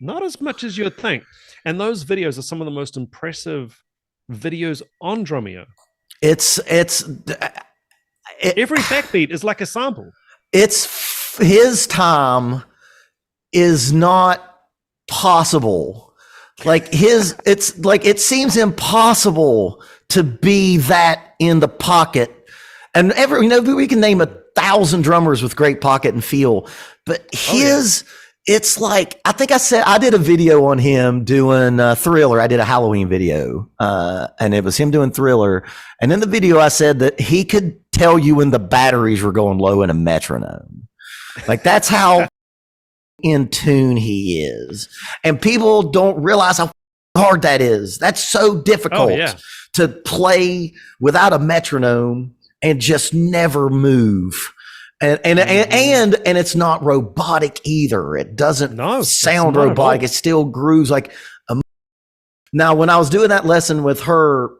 Not as much as you'd think. And those videos are some of the most impressive videos on Drumeo. Every backbeat is like a sample. It's his time is not possible. Like it's like it seems impossible to be that in the pocket. And we can name 1,000 drummers with great pocket and feel, but it's like, I think I did a video on him doing Thriller. I did a Halloween video, and it was him doing Thriller. And in the video, I said that he could tell you when the batteries were going low in a metronome. Like, that's how in tune he is. And people don't realize how hard that is. That's so difficult to play without a metronome and just never move. And it's not robotic either. It doesn't sound robotic. It still grooves like now, when I was doing that lesson with her,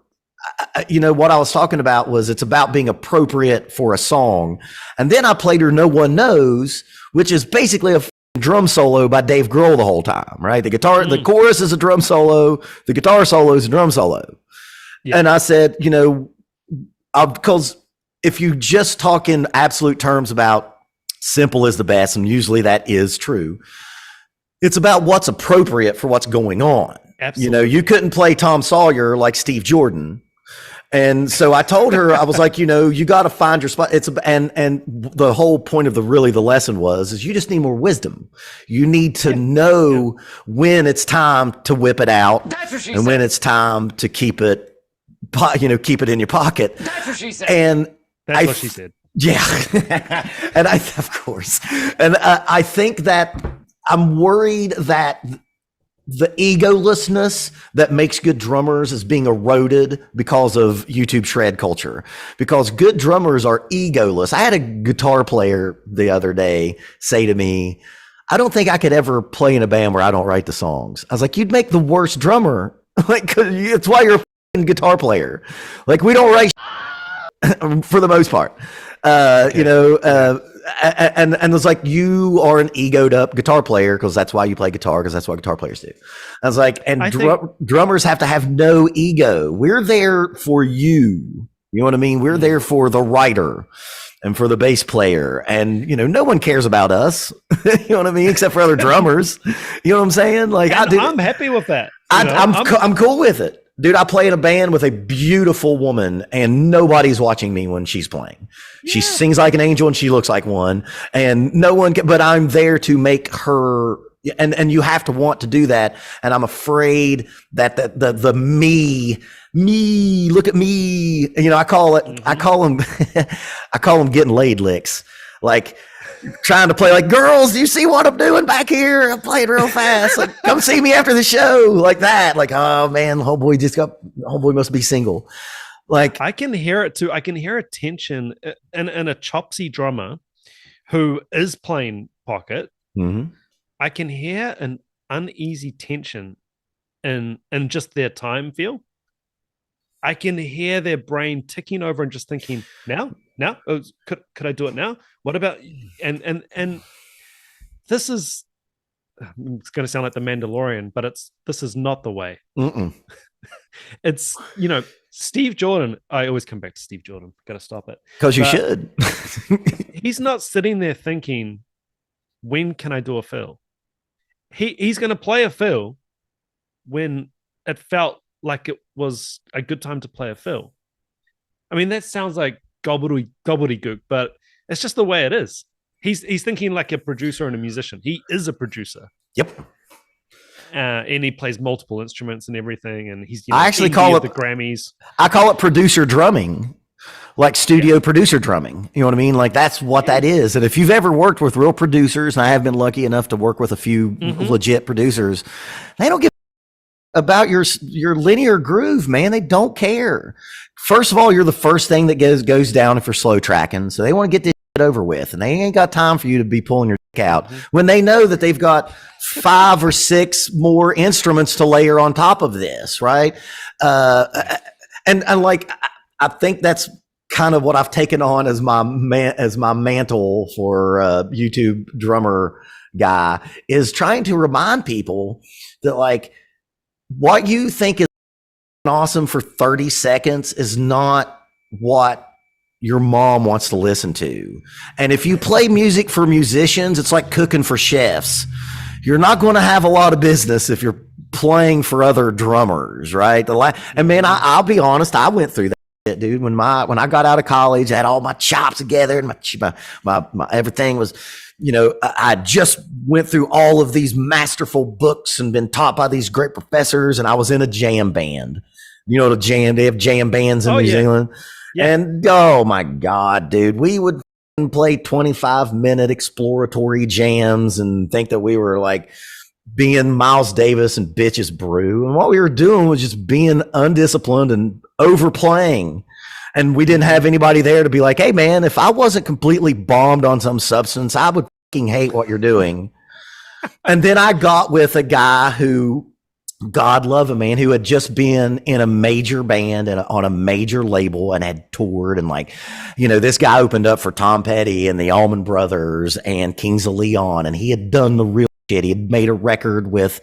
what I was talking about was it's about being appropriate for a song. And then I played her No One Knows, which is basically a drum solo by Dave Grohl the whole time, right? The chorus is a drum solo. The guitar solo is a drum solo. Yeah. And I said, because if you just talk in absolute terms about simple is the best, and usually that is true, it's about what's appropriate for what's going on. Absolutely. You couldn't play Tom Sawyer like Steve Jordan. And so I told her, I was like, you got to find your spot. And the whole point of the lesson is you just need more wisdom. You need to know when it's time to whip it out and when it's time to keep it in your pocket. That's what she said. And that's what she said. Yeah. And of course. And I think that I'm worried that the egolessness that makes good drummers is being eroded because of YouTube shred culture. Because good drummers are egoless. I had a guitar player the other day say to me, I don't think I could ever play in a band where I don't write the songs. I was like, you'd make the worst drummer. Like, it's why you're a guitar player. Like, we don't write for the most part, and it's like, you are an egoed up guitar player because that's why you play guitar, because that's what guitar players do. I was like, and drummers have to have no ego. We're there for you. You know what I mean? We're there for the writer and for the bass player, and no one cares about us. You know what I mean? Except for other drummers. You know what I'm saying? Like, I'm happy with that. I'm cool with it. Dude, I play in a band with a beautiful woman, and nobody's watching me when she's playing. Yeah. She sings like an angel, and she looks like one, and no one can, but I'm there to make her, and you have to want to do that. And I'm afraid that the me, look at me, I call them getting laid licks. Like, trying to play like, girls, do you see what I'm doing back here? I'm playing real fast. Like, come see me after the show. Like that. Like, oh man, homeboy must be single. Like, I can hear it too. I can hear a tension in a chopsy drummer who is playing pocket. Mm-hmm. I can hear an uneasy tension in just their time feel. I can hear their brain ticking over and just thinking, now, could I do it now? What about, and this is, it's going to sound like the Mandalorian, but this is not the way. It's, Steve Jordan. I always come back to Steve Jordan. Got to stop it. Because you should. He's not sitting there thinking, when can I do a fill? He's going to play a fill when it felt like it was a good time to play a fill. I mean, that sounds like gobbledygook, but it's just the way it is. He's thinking like a producer and a musician. He is a producer. Yep. and he plays multiple instruments and everything. And he's I actually call it the Grammys. I call it producer drumming, like studio producer drumming. You know what I mean? Like that's what that is. And if you've ever worked with real producers, and I have been lucky enough to work with a few legit producers, they don't give about your linear groove, man. They don't care. First of all, you're the first thing that goes down if you're slow tracking. So they want to get this shit over with, and they ain't got time for you to be pulling your dick out when they know that they've got 5 or 6 more instruments to layer on top of this, right? And like I think that's kind of what I've taken on as my mantle for YouTube drummer guy, is trying to remind people that like what you think is awesome for 30 seconds is not what your mom wants to listen to. And if you play music for musicians, it's like cooking for chefs. You're not going to have a lot of business if you're playing for other drummers, right? And man, I'll be honest, I went through that, dude. When I got out of college, I had all my chops together and my everything was, you know, I just went through all of these masterful books and been taught by these great professors, and I was in a jam band. You know, they have jam bands in New Zealand. Yeah. And oh my God, dude, we would play 25-minute exploratory jams and think that we were like being Miles Davis and Bitches Brew. And what we were doing was just being undisciplined and overplaying. And we didn't have anybody there to be like, hey man, if I wasn't completely bombed on some substance, I would fucking hate what you're doing. And then I got with a guy who, God love him, man, who had just been in a major band and on a major label and had toured. And like, you know, this guy opened up for Tom Petty and the Allman Brothers and Kings of Leon. And he had done the real shit. He had made a record with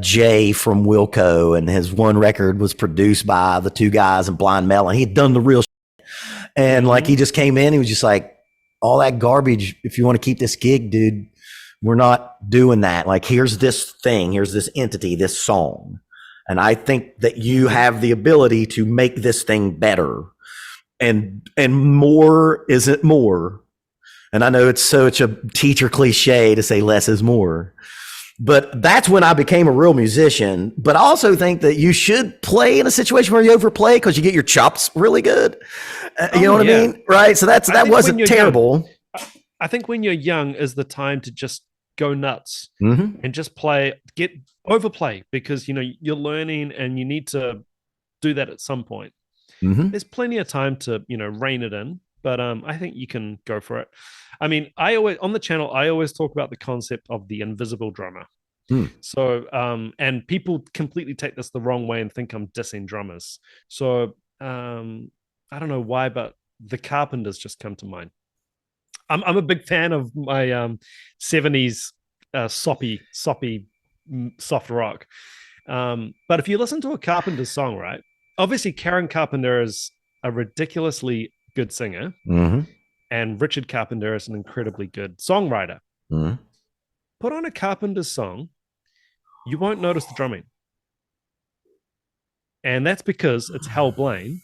Jay from Wilco, and his one record was produced by the 2 guys in Blind Melon. He had done the real shit. And like, he just came in, he was just like, all that garbage, if you want to keep this gig, dude, we're not doing that. Like, here's this thing, here's this entity, this song. And I think that you have the ability to make this thing better. And more isn't more. And I know it's such a teacher cliche to say less is more, but that's when I became a real musician. But I also think that you should play in a situation where you overplay because you get your chops really good. You know what I mean? Right. So that wasn't terrible. I think when you're young is the time to just go nuts and just overplay, because, you know, you're learning and you need to do that at some point. There's plenty of time to, you know, rein it in, but I think you can go for it. I mean, on the channel, I always talk about the concept of the invisible drummer. So, and people completely take this the wrong way and think I'm dissing drummers. So, I don't know why, but the Carpenters just come to mind. I'm a big fan of my 70s soppy soft rock. But if you listen to a Carpenters song, right? Obviously, Karen Carpenter is a ridiculously good singer, and Richard Carpenter is an incredibly good songwriter. Put on a Carpenters song, you won't notice the drumming. And that's because it's Hal Blaine,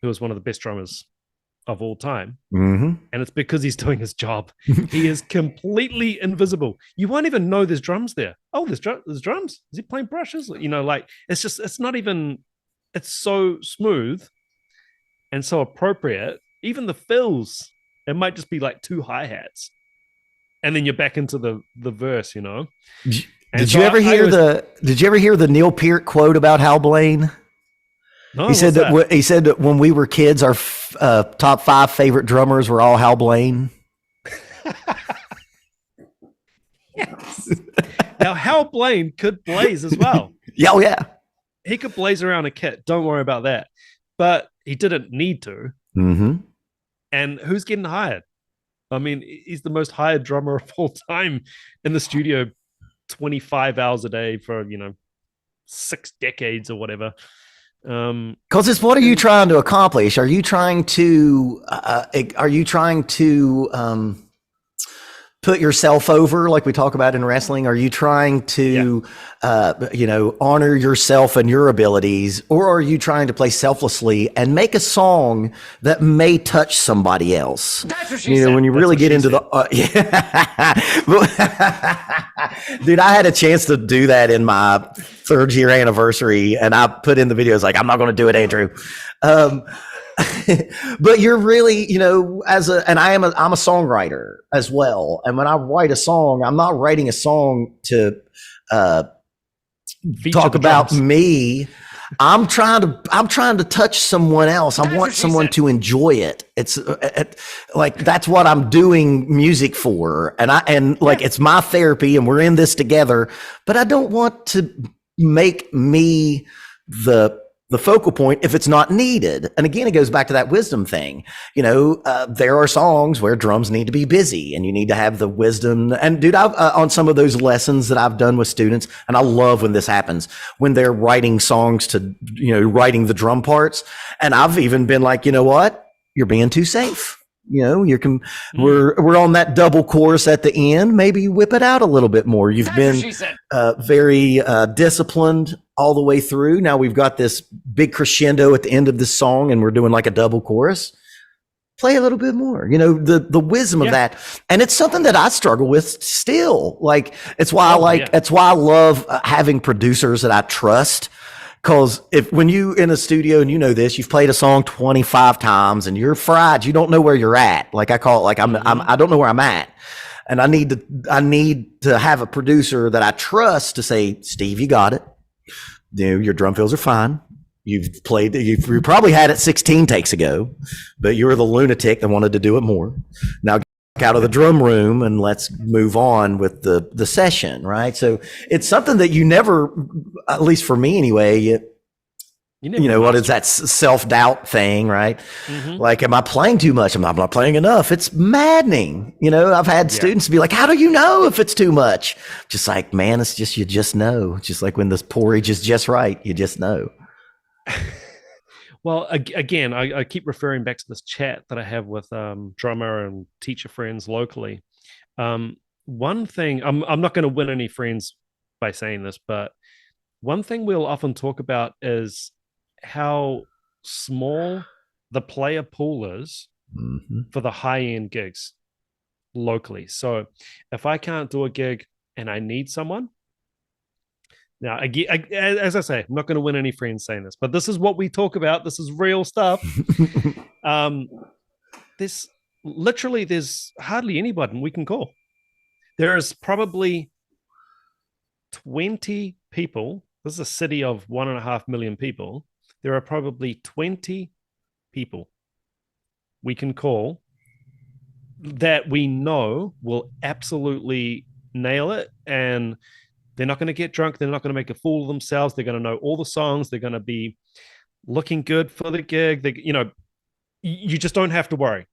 who is one of the best drummers of all time. And it's because he's doing his job. He is completely invisible. You won't even know there's drums there. Oh, there's drums. Is he playing brushes? You know, like, it's not even, it's so smooth and so appropriate. Even the fills, it might just be like 2 hi-hats. And then you're back into the verse, you know? Did you ever hear the Neil Peart quote about Hal Blaine? No, he said that when we were kids, our top 5 favorite drummers were all Hal Blaine. Yes. Now, Hal Blaine could blaze as well. Yeah. He could blaze around a kit. Don't worry about that. But he didn't need to. And who's getting hired? I mean, he's the most hired drummer of all time in the studio, 25 hours a day for, 6 decades or whatever. Because it's, what are you trying to accomplish? Are you trying to put yourself over, like we talk about in wrestling? Are you trying to honor yourself and your abilities, or are you trying to play selflessly and make a song that may touch somebody else? That's what she said. When you really get into Dude, I had a chance to do that in my 3rd year anniversary, and I put in the videos like, I'm not going to do it, Andrew. But you're really, and I'm a songwriter as well. And when I write a song, I'm not writing a song to talk about me. I'm trying to touch someone else. I want someone to enjoy it. It's like, that's what I'm doing music for. And it's my therapy, and we're in this together, but I don't want to make me the focal point if it's not needed. And again, it goes back to that wisdom thing. There are songs where drums need to be busy, and you need to have the wisdom. And dude, I've on some of those lessons that I've done with students, and I love when this happens, when they're writing songs to, writing the drum parts. And I've even been like, you know what? You're being too safe. We're on that double chorus at the end. Maybe you whip it out a little bit more. You've been very disciplined all the way through. Now we've got this big crescendo at the end of this song, and we're doing like a double chorus. Play a little bit more, the wisdom of that. And it's something that I struggle with still. Like, it's why it's why I love having producers that I trust. Cause when you in a studio, and this, you've played a song 25 times and you're fried, you don't know where you're at. Like I call it, like I don't know where I'm at. And I need to have a producer that I trust to say, Steve, you got it. Your drum fills are fine. You probably had it 16 takes ago, but you were the lunatic that wanted to do it more. Now out of the drum room and let's move on with the session, right? So it's something that you never, at least for me anyway, what is that self-doubt thing, right? Mm-hmm. Like, am I playing too much? I'm not playing enough. It's maddening. I've had students be like, how do you know if it's too much? Just like, man, it's just, you just know. Just like when the porridge is just right, you just know. Well, again, I keep referring back to this chat that I have with drummer and teacher friends locally. One thing, I'm not going to win any friends by saying this, but one thing we'll often talk about is how small the player pool is for the high-end gigs locally. So if I can't do a gig and I need someone, now, as I say, I'm not going to win any friends saying this, but this is what we talk about. This is real stuff. There's hardly anybody we can call. There is probably 20 people. This is a city of 1.5 million people. There are probably 20 people we can call that we know will absolutely nail it, and they're not going to get drunk. They're not going to make a fool of themselves. They're going to know all the songs. They're going to be looking good for the gig. You just don't have to worry.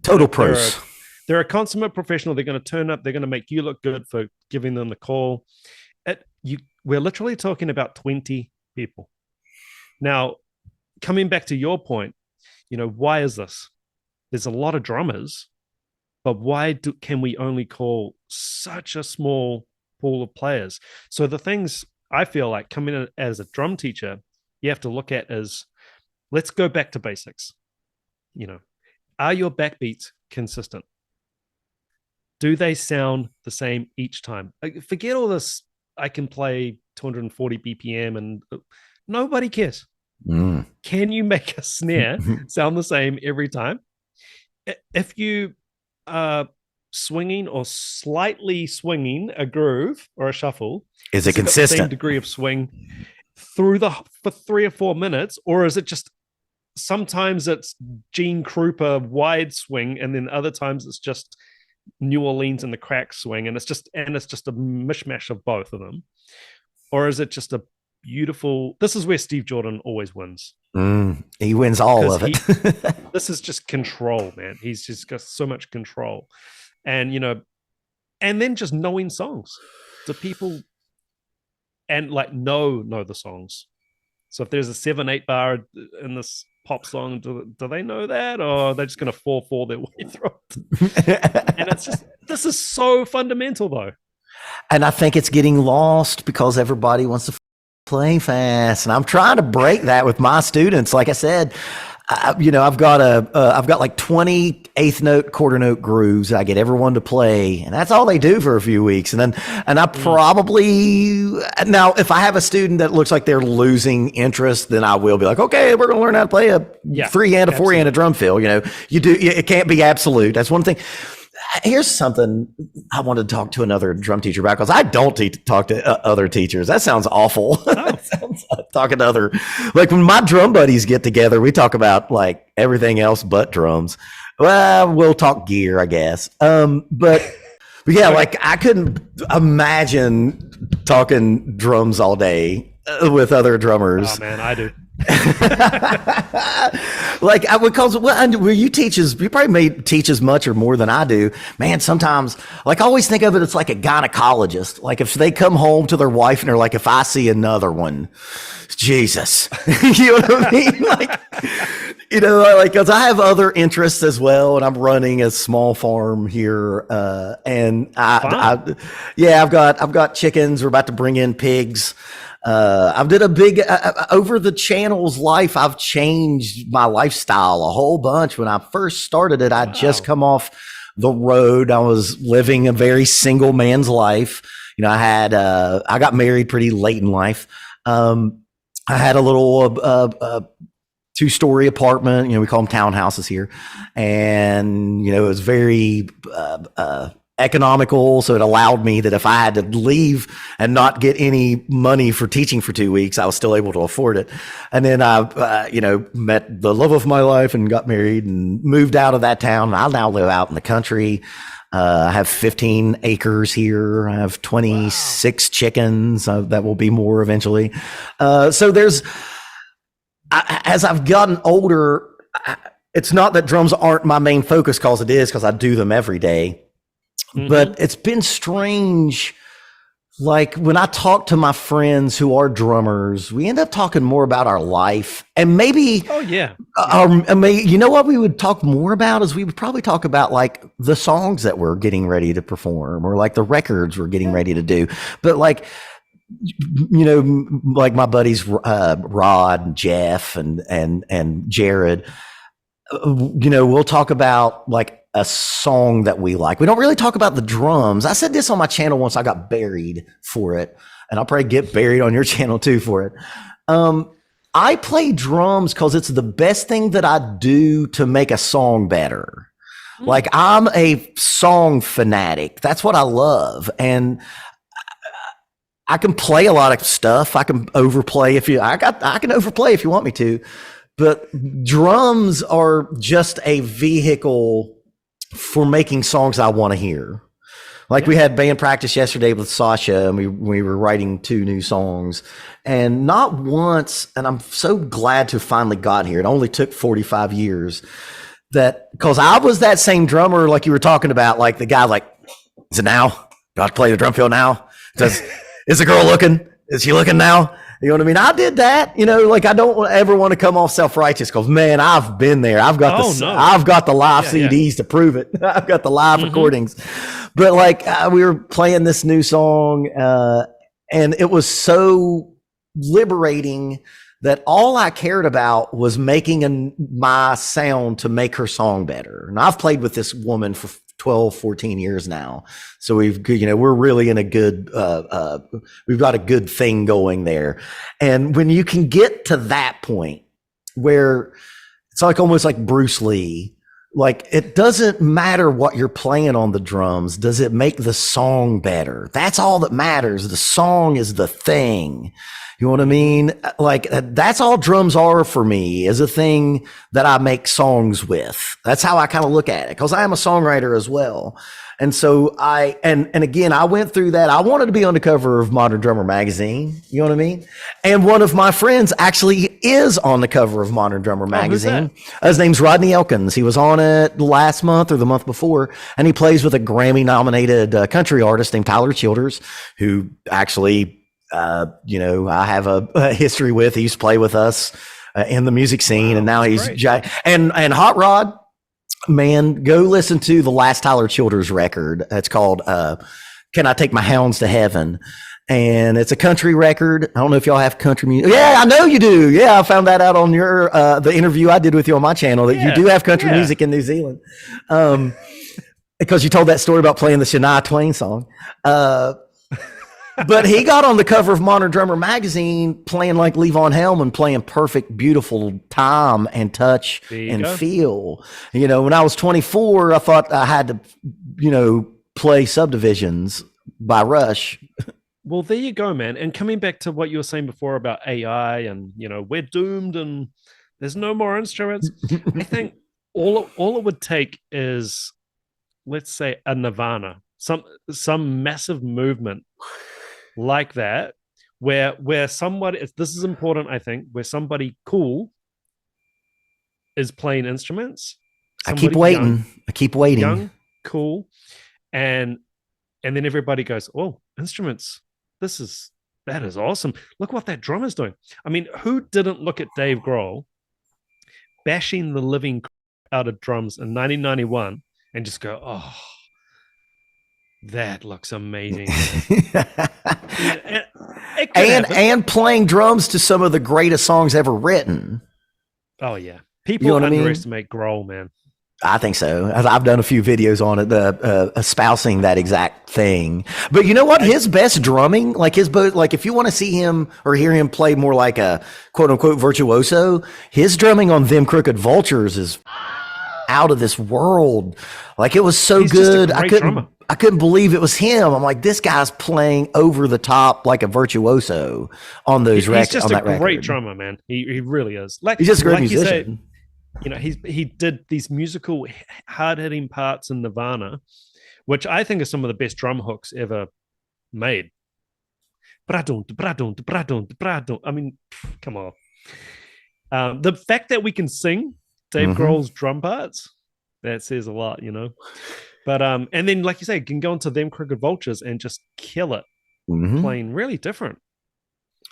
Total pros. They're a consummate professional. They're going to turn up. They're going to make you look good for giving them the call. We're literally talking about 20 people. Now, coming back to your point, why is this? There's a lot of drummers, but why can we only call such a small pool of players? So the things I feel like coming in as a drum teacher, you have to look at is, let's go back to basics. Are your backbeats consistent? Do they sound the same each time? Forget all this, I can play 240 BPM and nobody cares. Can you make a snare sound the same every time? If you swinging or slightly swinging a groove or a shuffle, is it consistent? The same degree of swing for 3 or 4 minutes, or is it just sometimes it's Gene Krupa wide swing, and then other times it's just New Orleans and the crack swing, and it's just a mishmash of both of them? Or is it just a beautiful? This is where Steve Jordan always wins. He wins all of it. This is just control, man. He's just got so much control. And, and then just knowing songs. Do people and know the songs? So if there's a 7/8 bar in this pop song, do they know that? Or are they just going to 4/4 their way through it? And this is so fundamental though. And I think it's getting lost because everybody wants to play fast. And I'm trying to break that with my students. Like I said, I've got like 20 eighth note, quarter note grooves. I get everyone to play, and that's all they do for a few weeks. And I probably, now if I have a student that looks like they're losing interest, then I will be like, okay, we're going to learn how to play a 3-hand, a 4-hand, a drum fill. It can't be absolute. That's one thing. Here's something I wanted to talk to another drum teacher about, because I don't talk to other teachers. That sounds awful. That sounds talking to other, like when my drum buddies get together, we talk about like everything else but drums. Well, we'll talk gear, I guess. But yeah, like I couldn't imagine talking drums all day with other drummers. Oh man, I do. Like you probably may teach as much or more than I do, man. Sometimes, like I always think of it, it's like a gynecologist. Like if they come home to their wife and they're like, if I see another one, Jesus, you know what I mean? Like, cause I have other interests as well, and I'm running a small farm here. And I've got chickens. We're about to bring in pigs. I've did a big, over the channel's life, I've changed my lifestyle a whole bunch. When I first started it, I'd just come off the road. I was living a very single man's life. I got married pretty late in life. I had a little, 2-story apartment, we call them townhouses here. And, it was very, economical. So it allowed me that if I had to leave and not get any money for teaching for 2 weeks, I was still able to afford it. And then I, met the love of my life and got married and moved out of that town. I now live out in the country. I have 15 acres here. I have 26 chickens. That will be more eventually. So as I've gotten older, it's not that drums aren't my main focus, because I do them every day. Mm-hmm. But it's been strange. Like when I talk to my friends who are drummers, we end up talking more about our life, and maybe, what we would talk more about is we would probably talk about like the songs that we're getting ready to perform, or like the records we're getting ready to do. But like, like my buddies, Rod, Jeff, and Jared, we'll talk about like a song that we like. We don't really talk about the drums. I said this on my channel once. I got buried for it, and I'll probably get buried on your channel too for it. I play drums because it's the best thing that I do to make a song better. Like I'm a song fanatic. That's what I love. And I can play a lot of stuff. I can overplay I can overplay if you want me to, but drums are just a vehicle for making songs I want to hear. Like we had band practice yesterday with Sasha, and we were writing 2 new songs, and not once, and I'm so glad to finally got here. It only took 45 years because I was that same drummer like you were talking about, like the guy like, is it now? Do I have to play the drum fill now? Is the girl looking? Is she looking now? You know what I mean? I did that, like I don't ever want to come off self-righteous, because man, I've been there. I've got the live CDs to prove it. I've got the live recordings. But like we were playing this new song, and it was so liberating that all I cared about was making my sound to make her song better. And I've played with this woman for 12, 14 years now. So we're really in a good, we've got a good thing going there. And when you can get to that point where it's like almost like Bruce Lee, like it doesn't matter what you're playing on the drums. Does it make the song better? That's all that matters. The song is the thing. You know what I mean? Like that's all drums are for me, is a thing that I make songs with. That's how I kind of look at it, because I am a songwriter as well. And so and again, I went through that. I wanted to be on the cover of Modern Drummer magazine. You know what I mean? And one of my friends actually is on the cover of Modern Drummer magazine. His name's Rodney Elkins. He was on it last month or the month before, and he plays with a Grammy nominated country artist named Tyler Childers, who actually, I have a history with. He used to play with us in the music scene, and now he's and Hot Rod. Man, go listen to the last Tyler Childers record. It's called Can I Take My Hounds to Heaven? And it's a country record. I don't know if y'all have country music. Yeah, I know you do. Yeah, I found that out on your the interview I did with you on my channel that you do have country music in New Zealand. Because you told that story about playing the Shania Twain song. But he got on the cover of Modern Drummer magazine playing like Levon Helm, playing perfect, beautiful time and touch and feel. You know, when I was 24, I thought I had to, you know, play Subdivisions by Rush. Well, there you go, man. And coming back to what you were saying before about AI and, you know, we're doomed and there's no more instruments. I think all it would take is, let's say, a Nirvana, some massive movement like that, where somebody, this is important, I think, where somebody cool is playing instruments. I keep waiting. Young, cool. And then everybody goes, oh, instruments. That is awesome. Look what that drummer's doing. I mean, who didn't look at Dave Grohl bashing the living out of drums in 1991 and just go, oh, that looks amazing. and playing drums to some of the greatest songs ever written. Oh, yeah. People underestimate Grohl, man. I think so. I've done a few videos on it, espousing that exact thing. But you know what? His best drumming, like if you want to see him or hear him play more like a quote unquote virtuoso, his drumming on Them Crooked Vultures is out of this world. Like it was so good. I couldn't believe it was him. I'm like, this guy's playing over the top like a virtuoso on those records. He's just a great drummer, man. He really is. Like he's just a great musician. You know, he did these musical hard-hitting parts in Nirvana, which I think are some of the best drum hooks ever made. I mean, come on. The fact that we can sing Dave Grohl's drum parts, that says a lot, you know. But and then, like you say, can go into Them Crooked Vultures and just kill it, playing really different.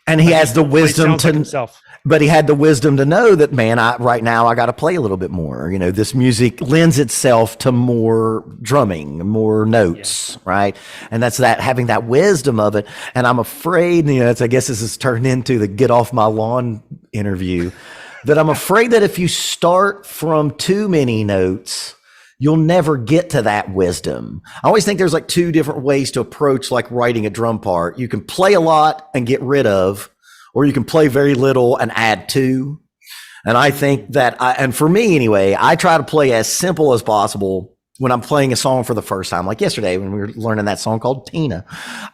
And he has the wisdom to himself. But he had the wisdom to know that, man, right now I got to play a little bit more. You know, this music lends itself to more drumming, more notes, right? And that's that, having that wisdom of it. And I'm afraid, you know, I guess this has turned into the Get Off My Lawn interview, that I'm afraid that if you start from too many notes, you'll never get to that wisdom. I always think there's like two different ways to approach like writing a drum part. You can play a lot and get rid of, or you can play very little and add to. And I think that, and for me anyway, I try to play as simple as possible when I'm playing a song for the first time. Like yesterday when we were learning that song called Tina,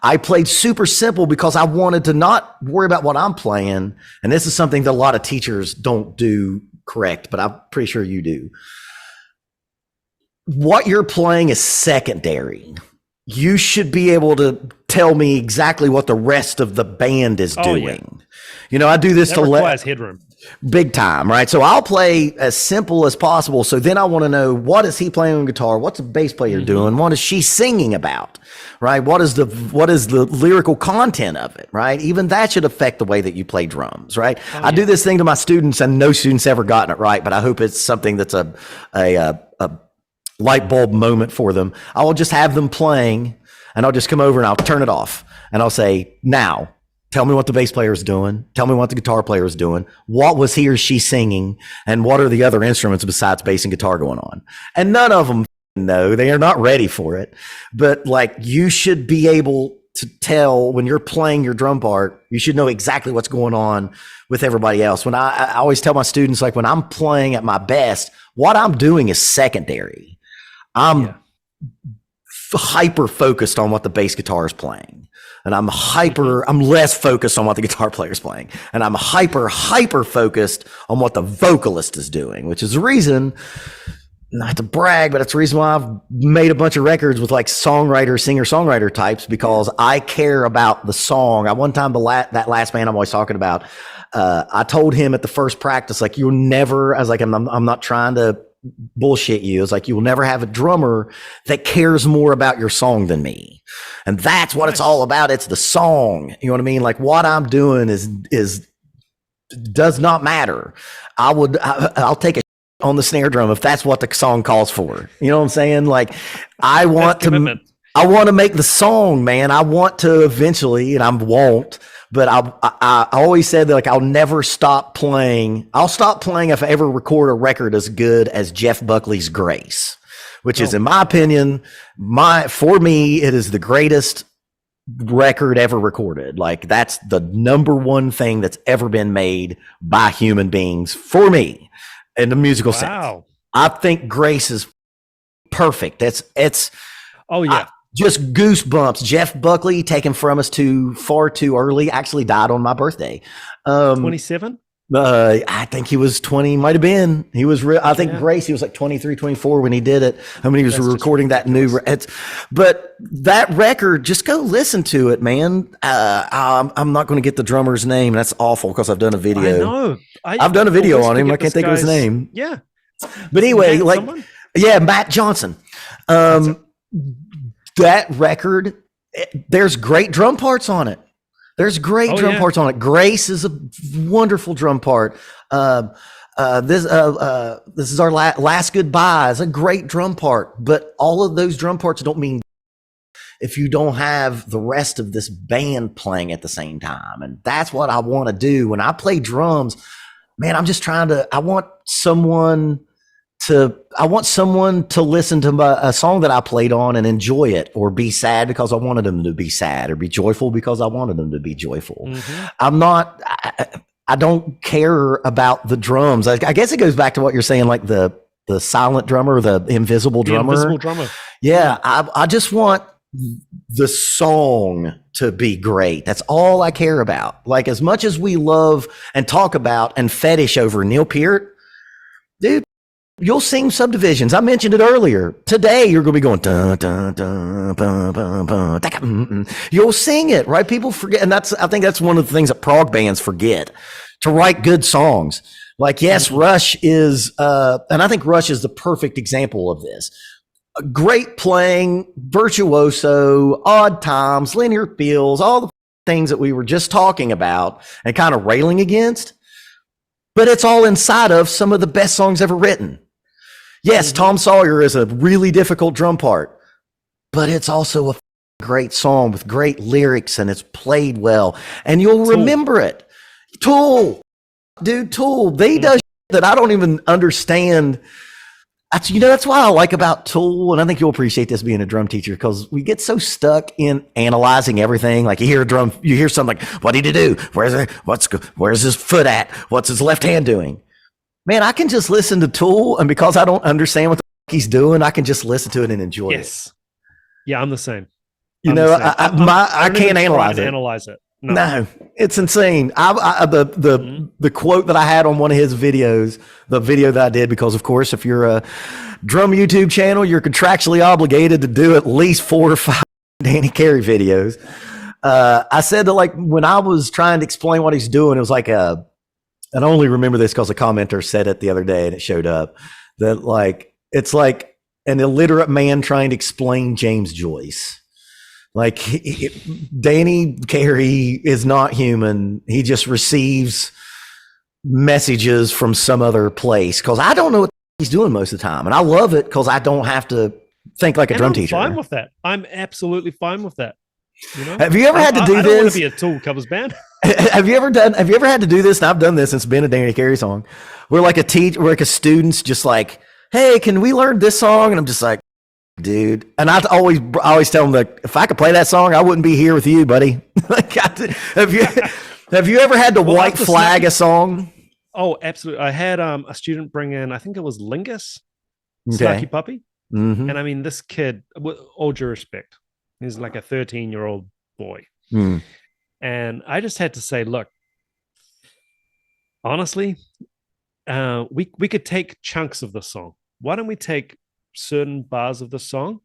I played super simple because I wanted to not worry about what I'm playing. And this is something that a lot of teachers don't do correct, but I'm pretty sure you do. What you're playing is secondary. You should be able to tell me exactly what the rest of the band is doing. Yeah. You know, I do this that requires headroom. Big time, right? So I'll play as simple as possible. So then I want to know, what is he playing on guitar? What's the bass player doing? What is she singing about? Right? What is the lyrical content of it? Right? Even that should affect the way that you play drums, right? I do this thing to my students, and no student's ever gotten it right, but I hope it's something that's a light bulb moment for them. I will just have them playing, and I'll just come over and I'll turn it off, and I'll say, now, tell me what the bass player is doing. Tell me what the guitar player is doing. What was he or she singing? And what are the other instruments besides bass and guitar going on? And none of them know. They are not ready for it. But like, you should be able to tell when you're playing your drum part, you should know exactly what's going on with everybody else. When I always tell my students, like, when I'm playing at my best, what I'm doing is secondary. I'm hyper focused on what the bass guitar is playing. And I'm less focused on what the guitar player is playing. And I'm hyper focused on what the vocalist is doing, which is the reason, not to brag, but it's the reason why I've made a bunch of records with like singer-songwriter types, because I care about the song. One time, that last band I'm always talking about, I told him at the first practice, like, you'll never, I was like, I'm not trying to bullshit you. It's like, you will never have a drummer that cares more about your song than me. And that's what it's all about. It's the song. You know what I mean? Like, what I'm doing does not matter. I'll take a on the snare drum if that's what the song calls for. You know what I'm saying? Like, I want to, I want to make the song, man. I want to eventually, and I won't. But I always said that, like, I'll never stop playing. I'll stop playing if I ever record a record as good as Jeff Buckley's Grace, which is, in my opinion, for me, it is the greatest record ever recorded. Like, that's the number one thing that's ever been made by human beings for me in the musical sense. I think Grace is perfect. It's oh yeah. Just goosebumps. Jeff Buckley, taken from us far too early, actually died on my birthday. 27? I think he was 20, might have been. He was I think Grace, he was like 23, 24 when he did it. I mean, he was recording that new. But that record, just go listen to it, man. I'm not going to get the drummer's name. That's awful because I've done a video. I know. I've done a video on him. I can't think of his name. Yeah. But anyway, Matt Johnson. That record, there's great drum parts on it. There's great drum parts on it. Grace is a wonderful drum part. This is our last goodbye is a great drum part. But all of those drum parts don't mean if you don't have the rest of this band playing at the same time. And that's what I want to do. When I play drums, man, I'm just I want someone to listen to a song that I played on and enjoy it, or be sad because I wanted them to be sad, or be joyful because I wanted them to be joyful. Mm-hmm. I don't care about the drums. I guess it goes back to what you're saying, like the silent drummer, the invisible drummer. The invisible drummer. Yeah. I just want the song to be great. That's all I care about. Like, as much as we love and talk about and fetish over Neil Peart, dude, you'll sing Subdivisions. I mentioned it earlier. Today, you're going to be going, dun, dun, dun, bum, bum, bum, you'll sing it, right? People forget. And I think that's one of the things that prog bands forget, to write good songs. Like, yes, Rush is, and I think Rush is the perfect example of this. Great playing, virtuoso, odd times, linear feels, all the things that we were just talking about and kind of railing against. But it's all inside of some of the best songs ever written. Yes, Tom Sawyer is a really difficult drum part, but it's also a great song with great lyrics, and it's played well, and you'll remember it. Tool. They do shit that I don't even understand. That's why I like about Tool, and I think you'll appreciate this being a drum teacher, because we get so stuck in analyzing everything. Like, you hear something like, what did he do? Where's his foot at? What's his left hand doing? Man, I can just listen to Tool, and because I don't understand what the fuck he's doing, I can just listen to it and enjoy it. Yeah, I'm the same. I can't analyze it. No, it's insane. The quote that I had on one of his videos, the video that I did, because of course, if you're a drum YouTube channel, you're contractually obligated to do at least 4 or 5 Danny Carey videos. I said that, like, when I was trying to explain what he's doing, it was like and I only remember this because a commenter said it the other day and it showed up, that, like, it's like an illiterate man trying to explain James Joyce. Like, Danny Carey is not human. He just receives messages from some other place, because I don't know what he's doing most of the time. And I love it because I don't have to think like a drum teacher. I'm fine with that. I'm absolutely fine with that. You know? Have you ever had to do this? I don't want to be a Tool covers band. Have you ever had to do this? And I've done this since it's been a Danny Carey song, where like a student's just like, hey, can we learn this song? And I'm just like, dude. And I always tell them, that if I could play that song, I wouldn't be here with you, buddy. Like, have you ever had to white flag a song? Oh, absolutely. I had a student bring in, I think it was Lingus, Snarky Puppy. Mm-hmm. And I mean, this kid, with all due respect, he's like a 13-year-old boy. Mm. And I just had to say, look, honestly, we could take chunks of the song. Why don't we take certain bars of the song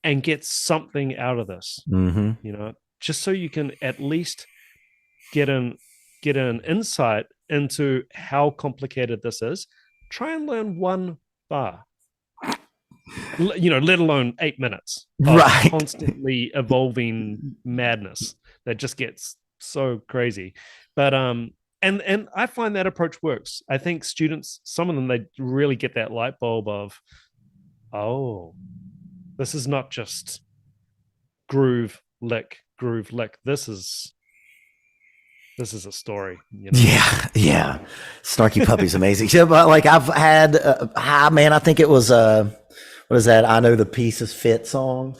and get something out of this? Mm-hmm. You know, just so you can at least get an insight into how complicated this is. Try and learn one bar, let alone 8 minutes of right, constantly evolving madness that just gets so crazy. But and I find that approach works. I think students, some of them, they really get that light bulb of, oh, this is not just groove, lick, groove, lick. This is a story. You know? Yeah. Snarky Puppy's amazing. Yeah, but like I've had, I think it was, what is that? I Know the Pieces Fit song.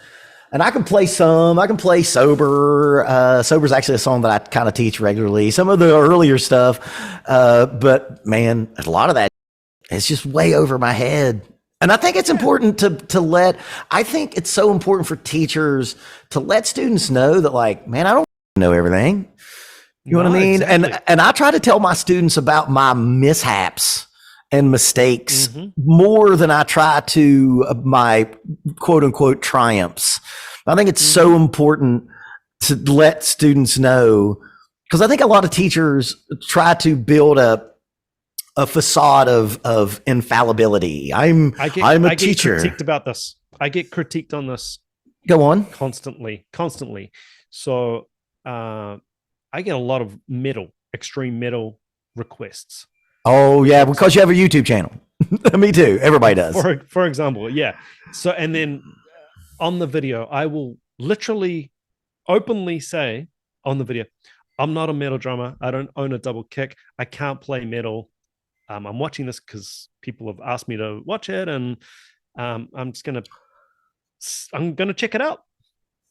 And I can play some. I can play Sober. Sober's actually a song that I kind of teach regularly. Some of the earlier stuff, but man, a lot of that is just way over my head. And I think it's important to I think it's so important for teachers to let students know that, like, man, I don't know everything. You know what I mean? Exactly. And I try to tell my students about my mishaps and mistakes more than I try to my quote unquote triumphs. I think it's so important to let students know, because I think a lot of teachers try to build a facade of infallibility. I'm a teacher. I get critiqued about this. I get critiqued on this. Go on. Constantly. So I get a lot of extreme metal requests. Oh yeah, because you have a YouTube channel. Me too. Everybody does. For example, yeah. So, and then on the video, I will literally openly say on the video, I'm not a metal drummer. I don't own a double kick. I can't play metal. I'm watching this because people have asked me to watch it, and I'm gonna check it out.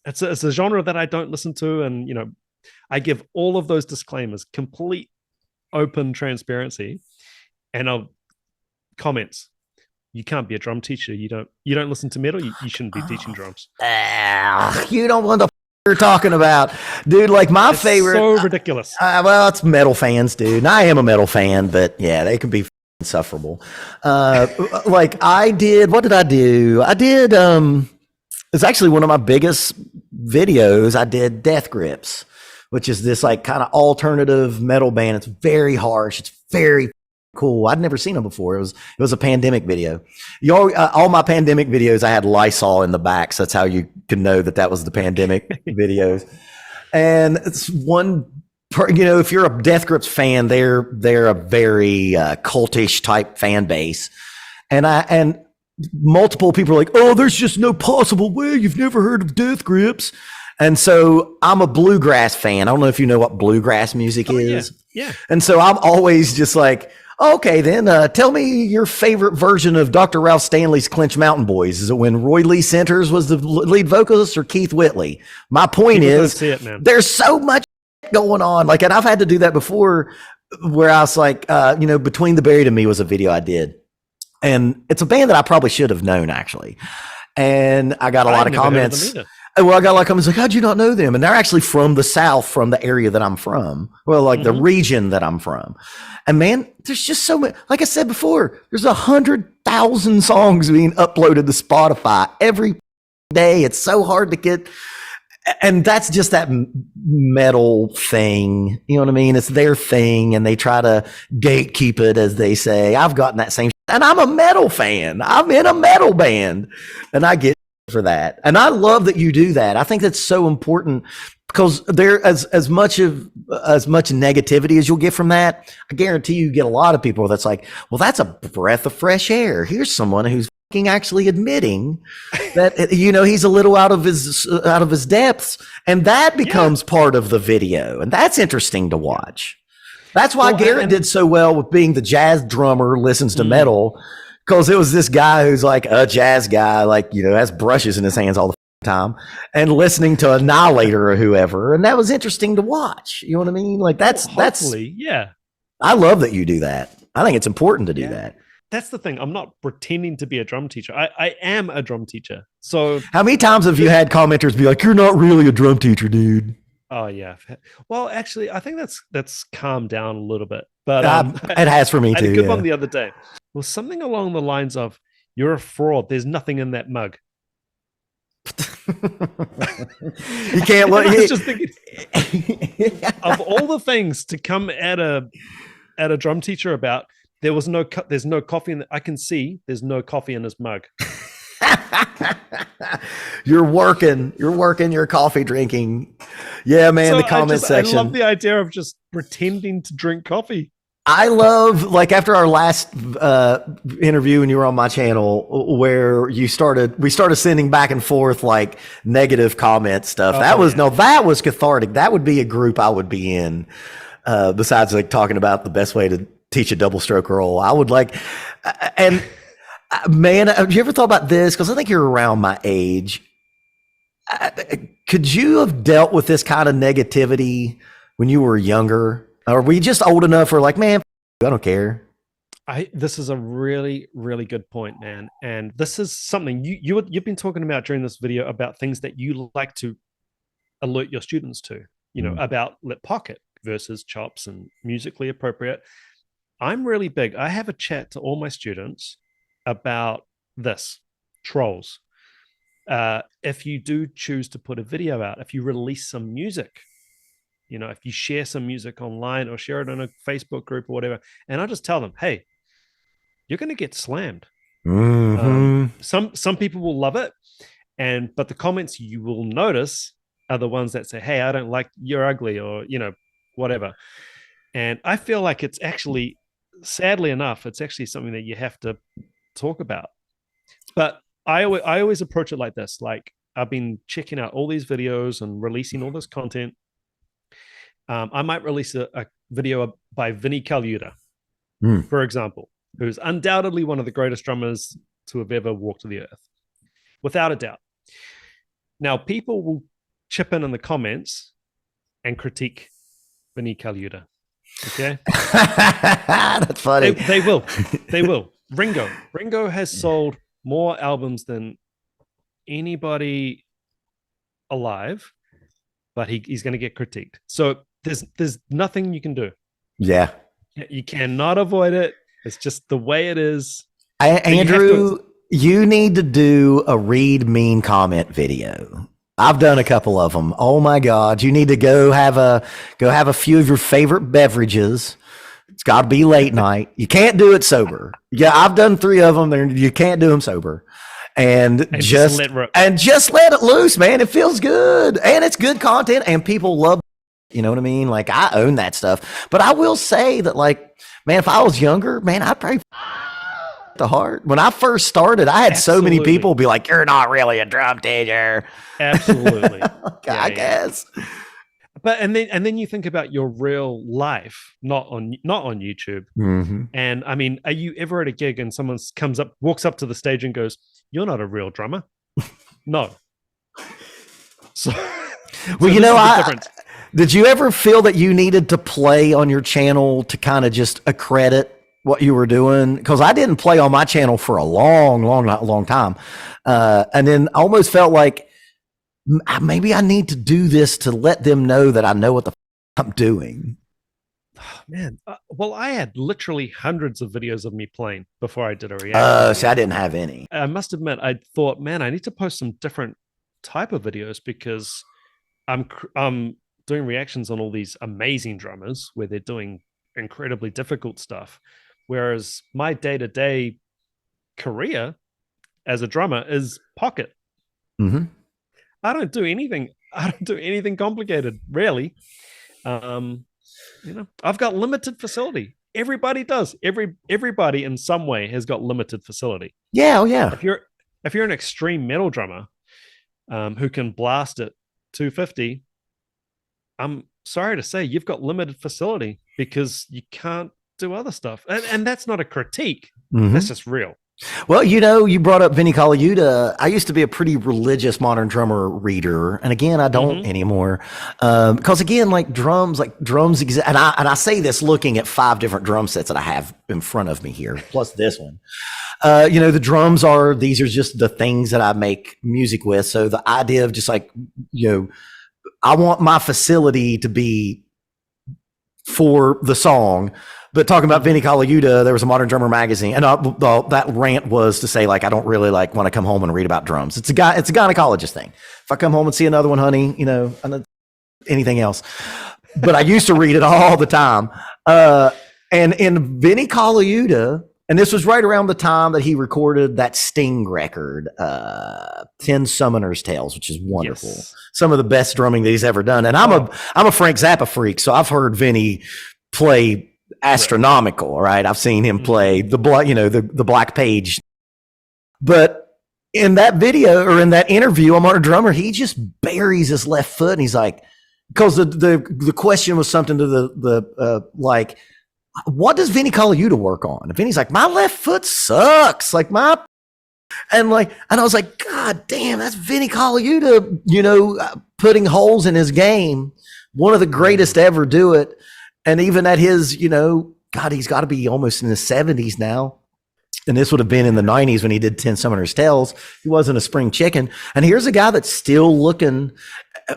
It's a genre that I don't listen to, and you know, I give all of those disclaimers, complete open transparency, and I'll comments. You can't be a drum teacher. You don't listen to metal. You shouldn't be teaching drums. You don't want the you're talking about, dude. Like my favorite. So ridiculous. Well, it's metal fans, dude. And I am a metal fan, but yeah, they can be insufferable. Like I did. What did I do? I did. It's actually one of my biggest videos. I did Death Grips, which is this like kind of alternative metal band. It's very harsh. It's very cool. I'd never seen them before. It was a pandemic video. All my pandemic videos, I had Lysol in the back, so that's how you can know that was the pandemic videos. And it's if you're a Death Grips fan, they're a very cultish type fan base, and multiple people are like, oh, there's just no possible way you've never heard of Death Grips. And so I'm a bluegrass fan. I don't know if you know what bluegrass music is. Yeah. And so I'm always just like, okay, then tell me your favorite version of Dr. Ralph Stanley's Clinch Mountain Boys. Is it when Roy Lee Centers was the lead vocalist or Keith Whitley? My point is, there's so much going on. Like, and I've had to do that before, where I was like, Between the Buried and Me was a video I did. And it's a band that I probably should have known, actually. And I got a lot of comments. Well, I got a lot of comments like, how'd you not know them? And they're actually from the South, from the area that I'm from. Well, like the region that I'm from. And man, there's just so many. Like I said before, there's 100,000 songs being uploaded to Spotify every day. It's so hard to get. And that's just that metal thing. You know what I mean? It's their thing, and they try to gatekeep it, as they say. I've gotten that same. And I'm a metal fan. I'm in a metal band, and I get for that. And I love that you do that. I think that's so important, because there as much negativity as you'll get from that, I guarantee you get a lot of people that's like, well, that's a breath of fresh air. Here's someone who's actually admitting that he's a little out of his depths, and that becomes part of the video, and that's interesting to watch. That's why Garrett did so well with being the jazz drummer, listens to metal, because it was this guy who's like a jazz guy, like, has brushes in his hands all the time, and listening to Annihilator or whoever. And that was interesting to watch. You know what I mean? Like that's yeah. I love that you do that. I think it's important to do that. That's the thing. I'm not pretending to be a drum teacher. I am a drum teacher. So how many times have you had commenters be like, you're not really a drum teacher, dude? Oh yeah. Well, actually, I think that's calmed down a little bit, but it has for me too. I had a good one the other day. Well, something along the lines of, "You're a fraud. There's nothing in that mug." You can't look. I was just thinking, of all the things to come at a drum teacher about, there's no coffee in. I can see there's no coffee in his mug. You're working your coffee drinking. Yeah, man, so the comment section. I love the idea of just pretending to drink coffee. I love, like, after our last interview when you were on my channel, where we started sending back and forth like negative comment stuff. That was cathartic. That would be a group I would be in. Besides like talking about the best way to teach a double stroke roll, I would like, and man, have you ever thought about this? Because I think you're around my age. Could you have dealt with this kind of negativity when you were younger? Are we just old enough where like, man, I don't care? This is a really, really good point, man. And this is something you've been talking about during this video about things that you like to alert your students to, about lip pocket versus chops and musically appropriate. I'm really big. I have a chat to all my students about this, trolls. If you do choose to put a video out, if you release some music, if you share some music online or share it on a Facebook group or whatever, and I just tell them, hey, you're going to get slammed. Some people will love it, but the comments you will notice are the ones that say, hey, I don't like, you're ugly, or whatever. And I feel like it's actually, sadly enough, it's actually something that you have to talk about. But I always approach it like this. Like, I've been checking out all these videos and releasing all this content. I might release a video by Vinnie Colaiuta, for example, who's undoubtedly one of the greatest drummers to have ever walked the earth, without a doubt. Now, people will chip in the comments and critique Vinnie Colaiuta. Okay, that's funny. They will. They will. Ringo has sold more albums than anybody alive, but he's going to get critiqued. So there's nothing you can do. Yeah, you cannot avoid it. It's just the way it is. Andrew, you need to do a read mean comment video. I've done a couple of them. Oh my God. You need to go have a few of your favorite beverages. It's got to be late night. You can't do it sober. Yeah, I've done 3 of them. You can't do them sober. And just let it loose, man. It feels good. And it's good content and people love it. You know what I mean? Like, I own that stuff. But I will say that, like, man, if I was younger, man, I'd probably the heart. When I first started, I had so many people be like, you're not really a drum teacher. Absolutely. I guess. But and then you think about your real life, not on YouTube. Mm-hmm. And I mean, are you ever at a gig and someone walks up to the stage and goes, you're not a real drummer? No. So well, did you ever feel that you needed to play on your channel to kind of just accredit what you were doing? Because I didn't play on my channel for a long time. And then I almost felt like maybe I need to do this to let them know that I know what the I'm doing. Oh, man. Well, I had literally hundreds of videos of me playing before I did a reaction. See, I didn't have any. I must admit, I thought, man, I need to post some different type of videos because I'm doing reactions on all these amazing drummers where they're doing incredibly difficult stuff. Whereas my day-to-day career as a drummer is pocket. Mm-hmm. I don't do anything complicated, really. I've got limited facility. Everybody does. Everybody in some way has got limited facility. Yeah, oh yeah. If you're an extreme metal drummer who can blast at 250, I'm sorry to say you've got limited facility because you can't do other stuff. And that's not a critique. Mm-hmm. That's just real. Well, you brought up Vinnie Colaiuta. I used to be a pretty religious modern drummer reader, and again, I don't anymore. Because again, drums exist, and I say this looking at 5 different drum sets that I have in front of me here, plus this one. The drums these are just the things that I make music with. So the idea of just I want my facility to be for the song. But talking about Vinnie Colaiuta, there was a Modern Drummer magazine, and that rant was to say, I don't really want to come home and read about drums. It's a gynecologist thing. If I come home and see another one, honey, anything else. But I used to read it all the time. And in Vinnie Colaiuta, and this was right around the time that he recorded that Sting record, 10 Summoner's Tales, which is wonderful. Yes. Some of the best drumming that he's ever done. And I'm a Frank Zappa freak, so I've heard Vinnie play astronomical, right? I've seen him play the Black Page. But in that video or in that interview, I'm on a drummer, he just buries his left foot and he's like, because the question was something to the like, what does Vinnie Colaiuta work on? And Vinny's like, my left foot sucks. Like and I was like, God damn, that's Vinnie Colaiuta, putting holes in his game. One of the greatest to ever do it. And even at his, God, he's got to be almost in his 70s now. And this would have been in the 90s when he did 10 Summoner's Tales. He wasn't a spring chicken. And here's a guy that's still looking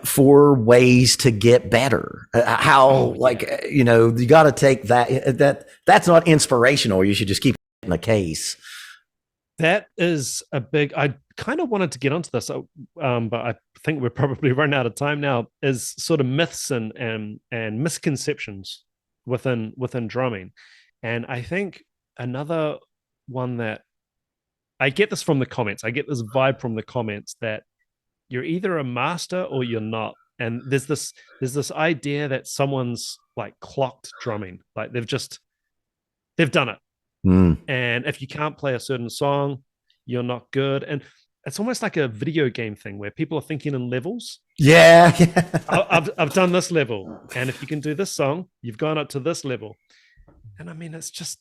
for ways to get better. You got to take that's not inspirational. You should just keep it in the case. That is a big, I kind of wanted to get onto this, but I think we're probably running out of time now, is sort of myths and misconceptions within drumming. And I think another one that I get this from the comments, I get this vibe from the comments that you're either a master or you're not. And there's this idea that someone's like clocked drumming, like they've done it. And if you can't play a certain song, you're not good. And it's almost like a video game thing where people are thinking in levels. Yeah. I've done this level, and if you can do this song, you've gone up to this level. And I mean, it just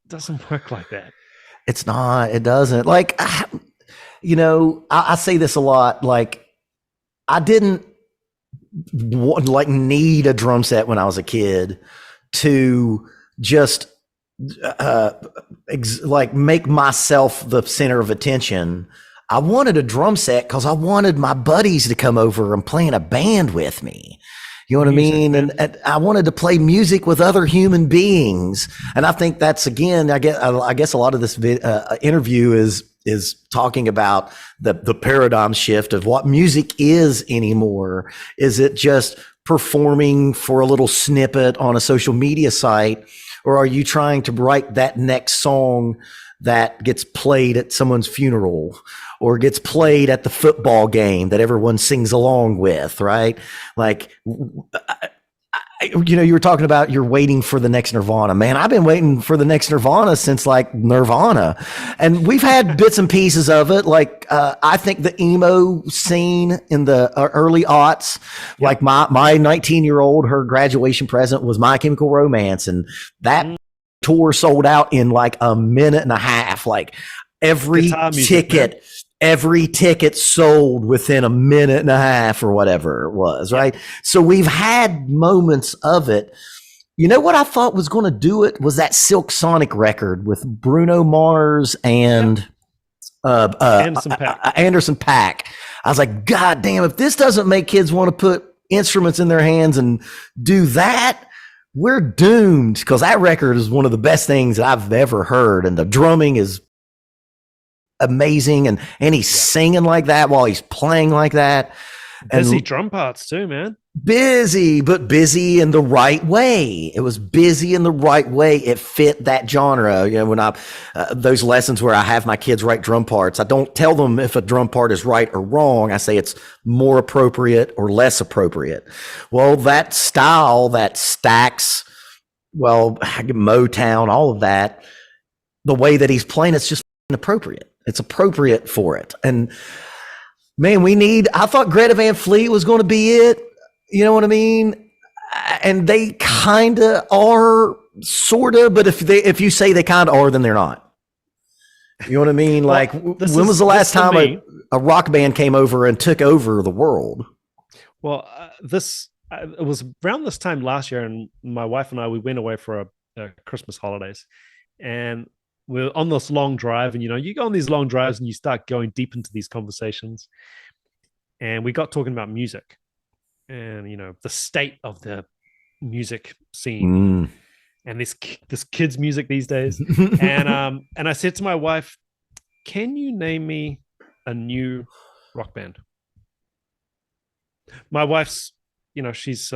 doesn't work like that. It's not. It doesn't. Like, I say this a lot. Like, I didn't need a drum set when I was a kid to just make myself the center of attention. I wanted a drum set because I wanted my buddies to come over and play in a band with me. You know what I mean? And I wanted to play music with other human beings. And I think that's, again, I guess a lot of this interview is talking about the paradigm shift of what music is anymore. Is it just performing for a little snippet on a social media site? Or are you trying to write that next song that gets played at someone's funeral or gets played at the football game that everyone sings along with, right? Like, you were talking about you're waiting for the next Nirvana. Man, I've been waiting for the next Nirvana since like Nirvana. And we've had bits and pieces of it. Like, I think the emo scene in the early aughts, like my 19-year-old, her graduation present was My Chemical Romance. And that tour sold out in like a minute and a half. Like every ticket sold within a minute and a half or whatever it was, right? So we've had moments of it. You know what I thought was going to do it was that Silk Sonic record with Bruno Mars and Anderson .Paak. I was like, God damn, if this doesn't make kids want to put instruments in their hands and do that, we're doomed, because that record is one of the best things that I've ever heard. And the drumming is amazing, and he's singing like that while he's playing like that. Busy drum parts too, man. Busy, but busy in the right way. It was busy in the right way. It fit that genre. When those lessons where I have my kids write drum parts, I don't tell them if a drum part is right or wrong. I say it's more appropriate or less appropriate. Well, that style, that Stax, Motown, all of that, the way that he's playing, it's just appropriate. It's appropriate for it. And man, I thought Greta Van Fleet was going to be it. You know what I mean? And they kind of are, sort of, but if you say they kind of are, then they're not. You know what I mean? Like, when was the last time a rock band came over and took over the world? Well, it was around this time last year, and my wife and I, we went away for a Christmas holidays, and we're on this long drive, and you go on these long drives and you start going deep into these conversations. And we got talking about music and, the state of the music scene and this kids' music these days. And I said to my wife, can you name me a new rock band? My wife's, she's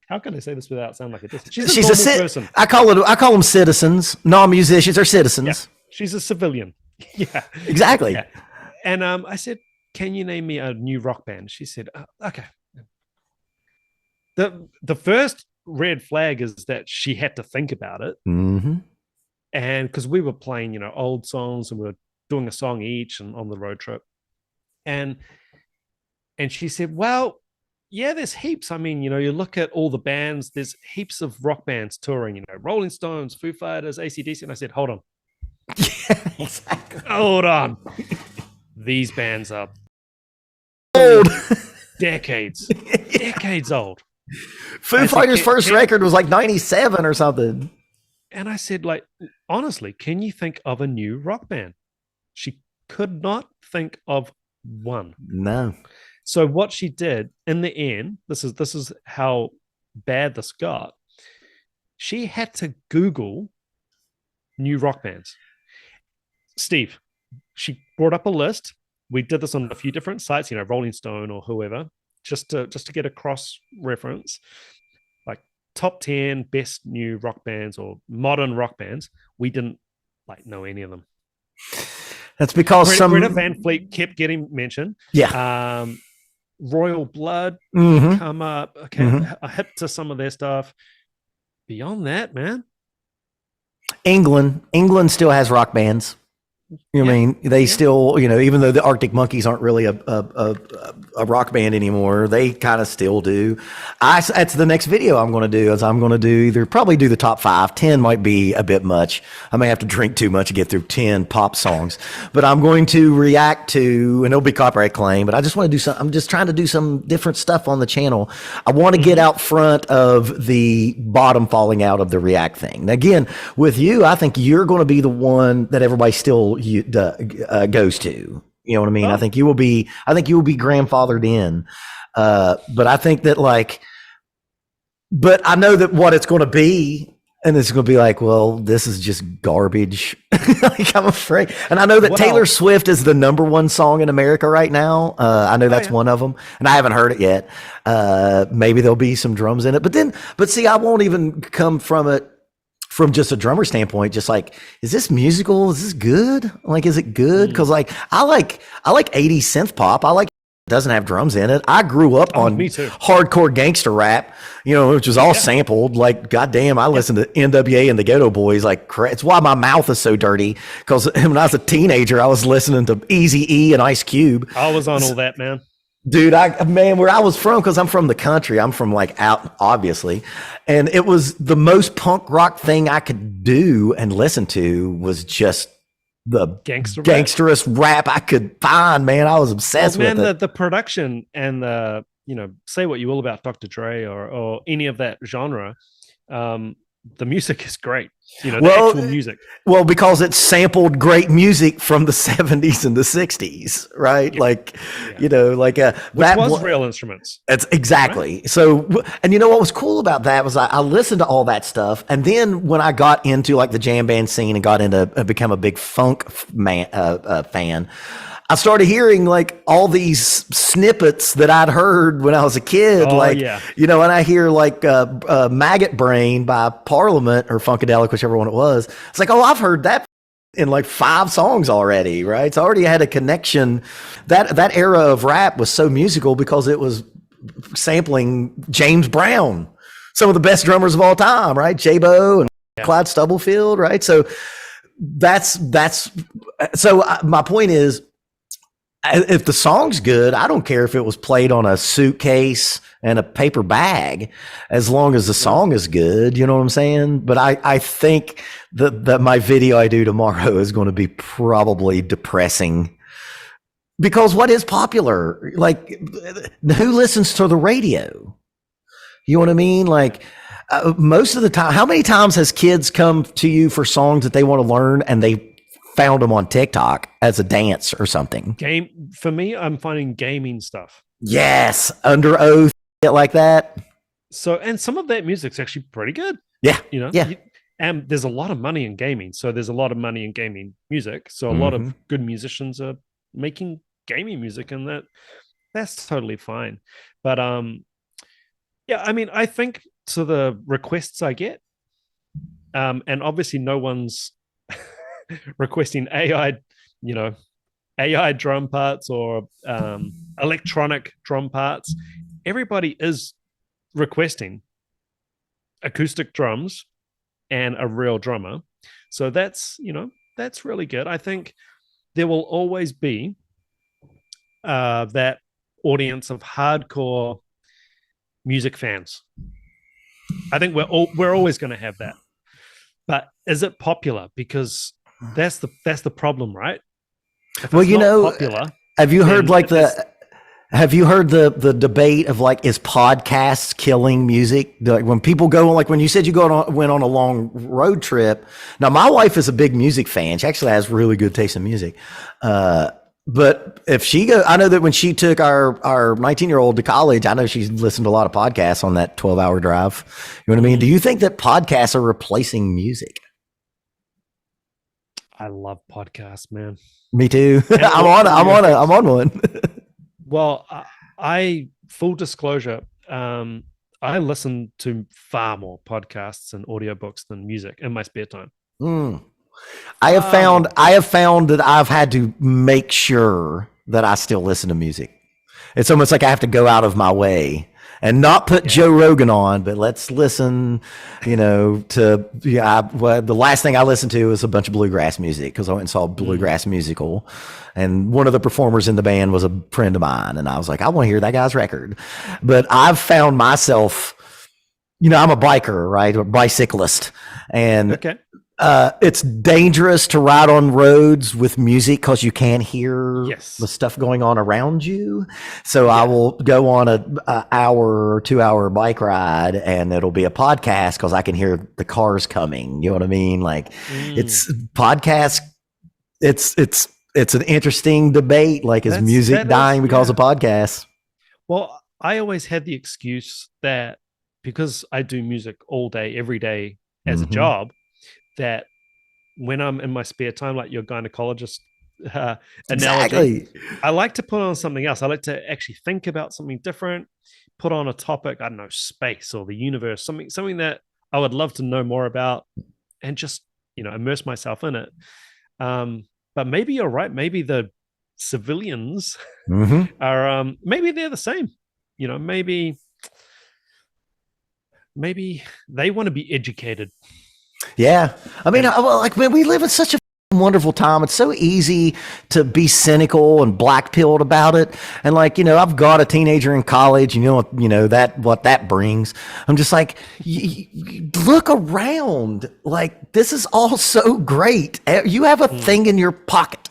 how can I say this without sounding like a diss? She's a normal person. I call them citizens, non-musicians or citizens. Yeah, she's a civilian. Yeah, exactly. Yeah. And I said, can you name me a new rock band? She said, okay. The first red flag is that she had to think about it. Mm-hmm. And because we were playing, old songs, and we were doing a song each and on the road trip. And she said, well, yeah, there's heaps. I mean, you look at all the bands, there's heaps of rock bands touring, Rolling Stones, Foo Fighters, AC/DC. And I said, hold on. Yeah, exactly. Hold on. These bands are old. Decades old. Foo Fighters' first record was like 97 or something. And I said, like, honestly, can you think of a new rock band? She could not think of one. No. So what she did in the end, this is how bad this got. She had to Google new rock bands. Steve, she brought up a list. We did this on a few different sites, Rolling Stone or whoever, just to get a cross reference, like top 10 best new rock bands or modern rock bands. We didn't know any of them. That's because Greta Van Fleet kept getting mentioned. Yeah. Royal Blood come up. Okay, I hip to some of their stuff. Beyond that, man. England still has rock bands. I mean, they still, even though the Arctic Monkeys aren't really a rock band anymore, they kind of still do. That's the next video I'm going to do. Is I'm going to probably do the top 5. 10 might be a bit much. I may have to drink too much to get through 10 pop songs, but I'm going to react to, and it'll be copyright claim, but I just want to do some. I'm just trying to do some different stuff on the channel. I want to get out front of the bottom falling out of the react thing. Now, again, with you, I think you're going to be the one that everybody still goes to. You know what I mean? Oh. I think you will be grandfathered in. But I think that but I know that what it's going to be, and it's going to be like, well, this is just garbage. I'm afraid. And I know that Taylor Swift is the #1 song in America right now. I know that's one of them, and I haven't heard it yet. Maybe there'll be some drums in it, but see, I won't even come from it from just a drummer standpoint, just is this musical? Is this good? Is it good? Because I like 80s synth pop. I like it doesn't have drums in it. I grew up on hardcore gangster rap, which was all sampled. Goddamn, I listened to NWA and the Ghetto Boys it's why my mouth is so dirty. Because when I was a teenager, I was listening to Eazy-E and Ice Cube. I was on all that, man. Dude, where I was from, because I'm from the country, I'm from out, obviously, and it was the most punk rock thing I could do and listen to was just the gangsterous rap I could find, man. I was obsessed with it. The production and the, say what you will about Dr. Dre or any of that genre, the music is great. The actual music. Well, because it sampled great music from the 70s and the 60s, right? Yeah. Which was real instruments. That's exactly. Right? So, and what was cool about that was I listened to all that stuff. And then when I got into the jam band scene and got into become a big funk fan, I started hearing all these snippets that I'd heard when I was a kid. And I hear Maggot Brain by Parliament or Funkadelic, whichever one it was. It's I've heard that in 5 songs already, right? It's already had a connection. That era of rap was so musical because it was sampling James Brown, some of the best drummers of all time, right? J-Bo and Clyde Stubblefield, right? So my point is, if the song's good, I don't care if it was played on a suitcase and a paper bag, as long as the song is good. You know what I'm saying? But I think that my video I do tomorrow is going to be probably depressing, because what is popular? Who listens to the radio? You know what I mean? Most of the time, how many times has kids come to you for songs that they want to learn and they found them on TikTok as a dance or something? For me, I'm finding gaming stuff. Yes, Under Oath, like that. So, and some of that music's actually pretty good. Yeah, and there's a lot of money in gaming. So there's a lot of money in gaming music. So a lot of good musicians are making gaming music, and that's totally fine. But I think to the requests I get, and obviously no one's requesting AI drum parts or electronic drum parts. Everybody is requesting acoustic drums and a real drummer. So that's really good. I think there will always be that audience of hardcore music fans. I think we're always going to have that. But is it popular? Because that's the problem, right? Well, popular, have you heard the debate of like, is podcasts killing music? Like when people go on, like when you said you went on a long road trip. Now, my wife is a big music fan. She actually has really good taste in music. But if she goes, I know that when she took our 19-year-old to college, I know she's listened to a lot of podcasts on that 12-hour drive. You know what I mean? Do you think that podcasts are replacing music? I love podcasts, man. Me too. I'm on one. Well, I full disclosure, I listen to far more podcasts and audiobooks than music in my spare time. I have found that I've had to make sure that I still listen to music. It's almost like I have to go out of my way and not put Joe Rogan on, but let's listen, the last thing I listened to was a bunch of bluegrass music because I went and saw a bluegrass musical, and one of the performers in the band was a friend of mine, and I was like, I want to hear that guy's record. But I've found myself, I'm a biker, right? A bicyclist. And it's dangerous to ride on roads with music because you can't hear the stuff going on around you. So I will go on an hour or 2 hour bike ride, and it'll be a podcast because I can hear the cars coming. You know what I mean? Like it's podcasts. It's an interesting debate. Like, is music dying because of podcasts? Well, I always had the excuse that because I do music all day, every day as a job, that when I'm in my spare time, like your gynecologist analogy, I like to put on something else. I like to actually think about something different, put on a topic, I don't know, space or the universe, something that I would love to know more about, and just, immerse myself in it. But maybe you're right. Maybe the civilians are, maybe they're the same, maybe they want to be educated. Yeah. I mean, we live in such a wonderful time. It's so easy to be cynical and black-pilled about it. And I've got a teenager in college, what that brings. I'm just like, look around. Like, this is all so great. You have a thing in your pocket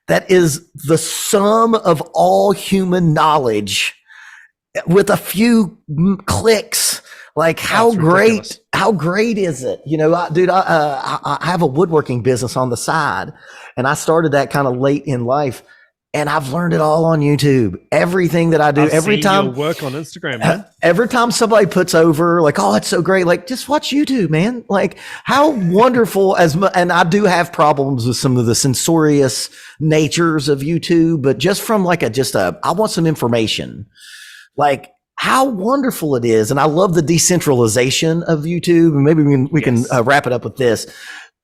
that is the sum of all human knowledge with a few clicks. Like, how great is it? I have a woodworking business on the side, and I started that kind of late in life, and I've learned it all on YouTube. Everything that I do, every time your work on Instagram, man. Every time somebody puts over like, oh, it's so great. Like, just watch YouTube, man. Like, how wonderful and I do have problems with some of the censorious natures of YouTube, but just from I want some information. Like, how wonderful it is. And I love the decentralization of YouTube. And maybe we can wrap it up with this.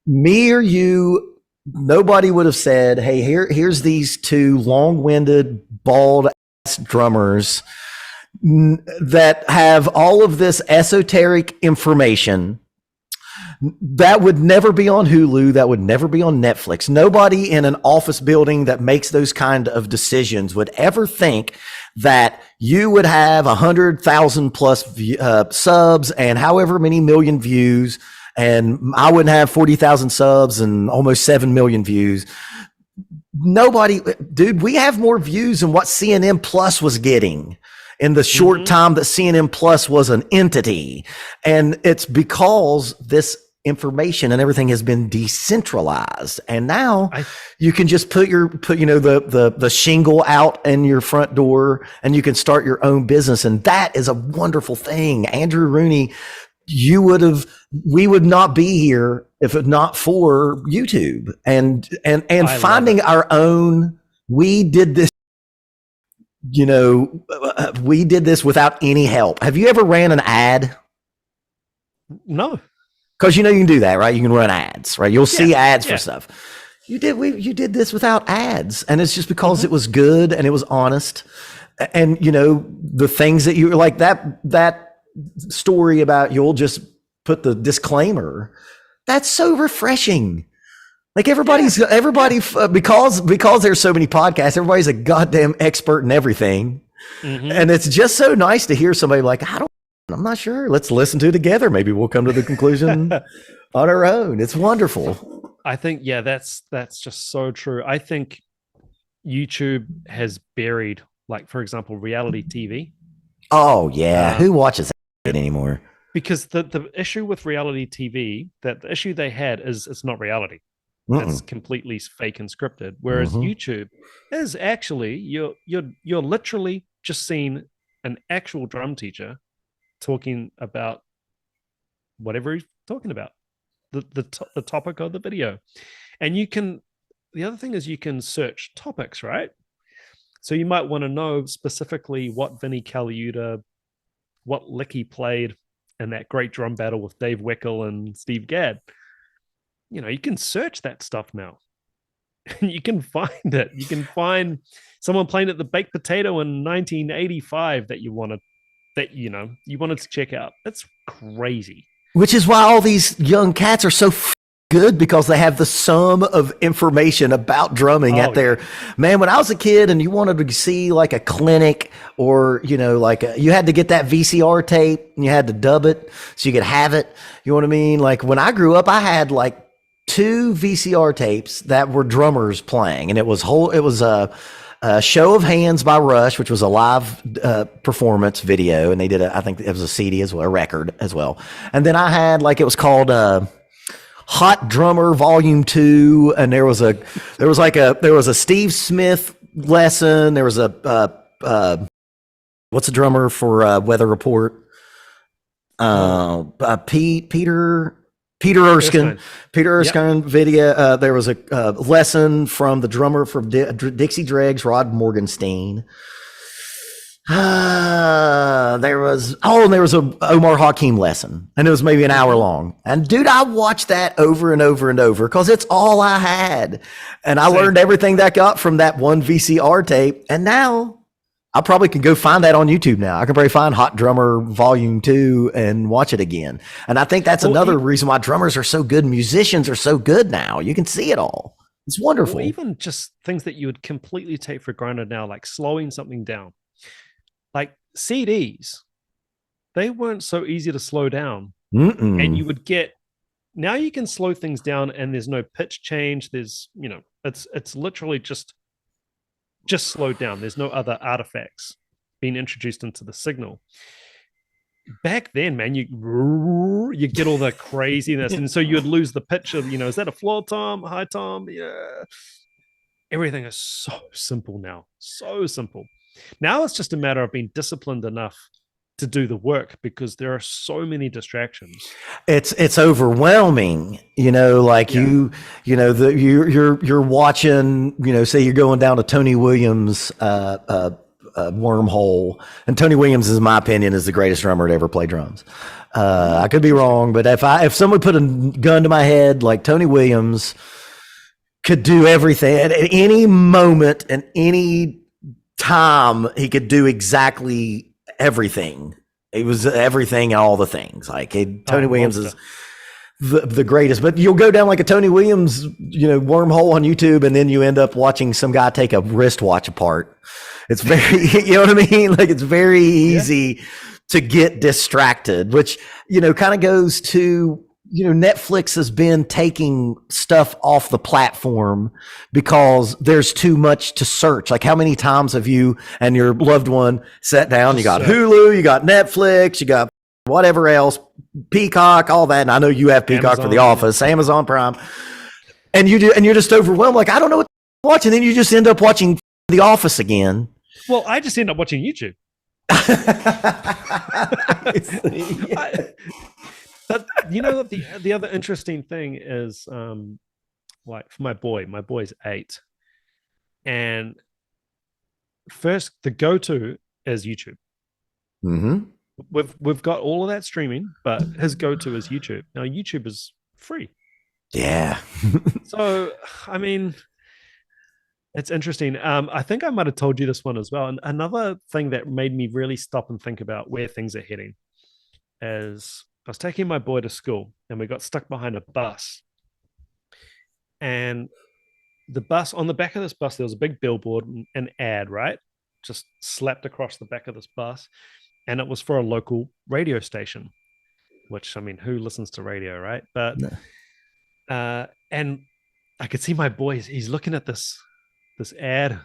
Me or you, nobody would have said, hey, here's these two long-winded, bald-ass drummers that have all of this esoteric information that would never be on Hulu, that would never be on Netflix. Nobody in an office building that makes those kind of decisions would ever think that you would have 100,000 plus subs and however many million views, and I wouldn't have 40,000 subs and almost 7 million views. Nobody, dude, we have more views than what CNN Plus was getting in the short time that CNN Plus was an entity. And it's because this information and everything has been decentralized, and now you can just put the shingle out in your front door, and you can start your own business, and that is a wonderful thing. Andrew Rooney, we would not be here if it not for YouTube and finding our own. We did this. We did this without any help. Have you ever ran an ad? No. Because you can do that, right? You can run ads, right? You'll see ads for stuff. You did this without ads, and it's just because it was good and it was honest. And the things that you were like, that story about you'll just put the disclaimer. That's so refreshing. Like everybody, because there's so many podcasts, everybody's a goddamn expert in everything. Mm-hmm. And it's just so nice to hear somebody like, I'm not sure. Let's listen to it together. Maybe we'll come to the conclusion on our own. It's wonderful. I think, that's just so true. I think YouTube has buried, like, for example, reality TV. Oh, yeah. Who watches that anymore? Because the issue with reality TV, that the issue they had is it's not reality. It's completely fake and scripted. Whereas YouTube is actually, you're literally just seeing an actual drum teacher talking about whatever he's talking about, the topic of the video. And the other thing is you can search topics, right? So you might want to know specifically what Vinnie Colaiuta, what lick he played in that great drum battle with Dave Weckl and Steve Gadd. You can search that stuff now. And you can find it. You can find someone playing at the Baked Potato in 1985 that you wanted to check out. That's crazy. Which is why all these young cats are so good, because they have the sum of information about drumming at their man. When I was a kid and you wanted to see like a clinic, or you had to get that VCR tape and you had to dub it so you could have it. You know what I mean? Like when I grew up, I had like 2 VCR tapes that were drummers playing, and it was a Show of Hands by Rush, which was a live performance video, and they did I think it was a CD as well, a record as well. And then I had it was called Hot Drummer Volume 2, and there was a Steve Smith lesson. There was a what's a drummer for Weather Report? Peter Erskine video. There was a lesson from the drummer from Dixie Dregs, Rod Morgenstein. There was a Omar Hakim lesson, and it was maybe an hour long. And dude, I watched that over and over and over because it's all I had, and I learned everything that I got from that one VCR tape. And now I probably can go find that on YouTube now. I can probably find Hot Drummer Volume 2 and watch it again. And I think that's another reason why drummers are so good. Musicians are so good now. You can see it all. It's wonderful. Even just things that you would completely take for granted now, like slowing something down. Like CDs, they weren't so easy to slow down. And you would now you can slow things down and there's no pitch change. There's, it's literally just slowed down. There's no other artifacts being introduced into the signal. Back then, man, you get all the craziness, and so you would lose the pitch of, is that a floor tom, high tom? Yeah. Everything is so simple now. So simple. Now it's just a matter of being disciplined enough to do the work, because there are so many distractions. It's overwhelming, you're watching, say you're going down to Tony Williams wormhole, and Tony Williams, in my opinion, is the greatest drummer to ever play drums. I could be wrong, but if someone put a gun to my head, like Tony Williams could do everything at any moment and any time, he could do exactly everything. It was everything, all the things. Tony Williams is the greatest. But you'll go down like a Tony Williams, wormhole on YouTube, and then you end up watching some guy take a wristwatch apart. It's very, you know what I mean? Like, it's very easy to get distracted, which, kind of goes to, Netflix has been taking stuff off the platform because there's too much to search. Like, how many times have you and your loved one sat down? You got Hulu, you got Netflix, you got whatever else, Peacock, all that. And I know you have Peacock for The Office, Amazon Prime, and you're just overwhelmed. Like, I don't know what to watch. And then you just end up watching The Office again. Well, I just end up watching YouTube. But the other interesting thing is, like, for my boy's 8, and first the go-to is YouTube. We've got all of that streaming, but his go-to is YouTube. Now, YouTube is free. Yeah. So, I mean, it's interesting. I think I might have told you this one as well. And another thing that made me really stop and think about where things are heading is I was taking my boy to school and we got stuck behind a bus. And the bus, on the back of this bus, there was a big billboard, an ad, right? Just slapped across the back of this bus. And it was for a local radio station, which, I mean, who listens to radio, right? But, and I could see my boy, he's looking at this ad.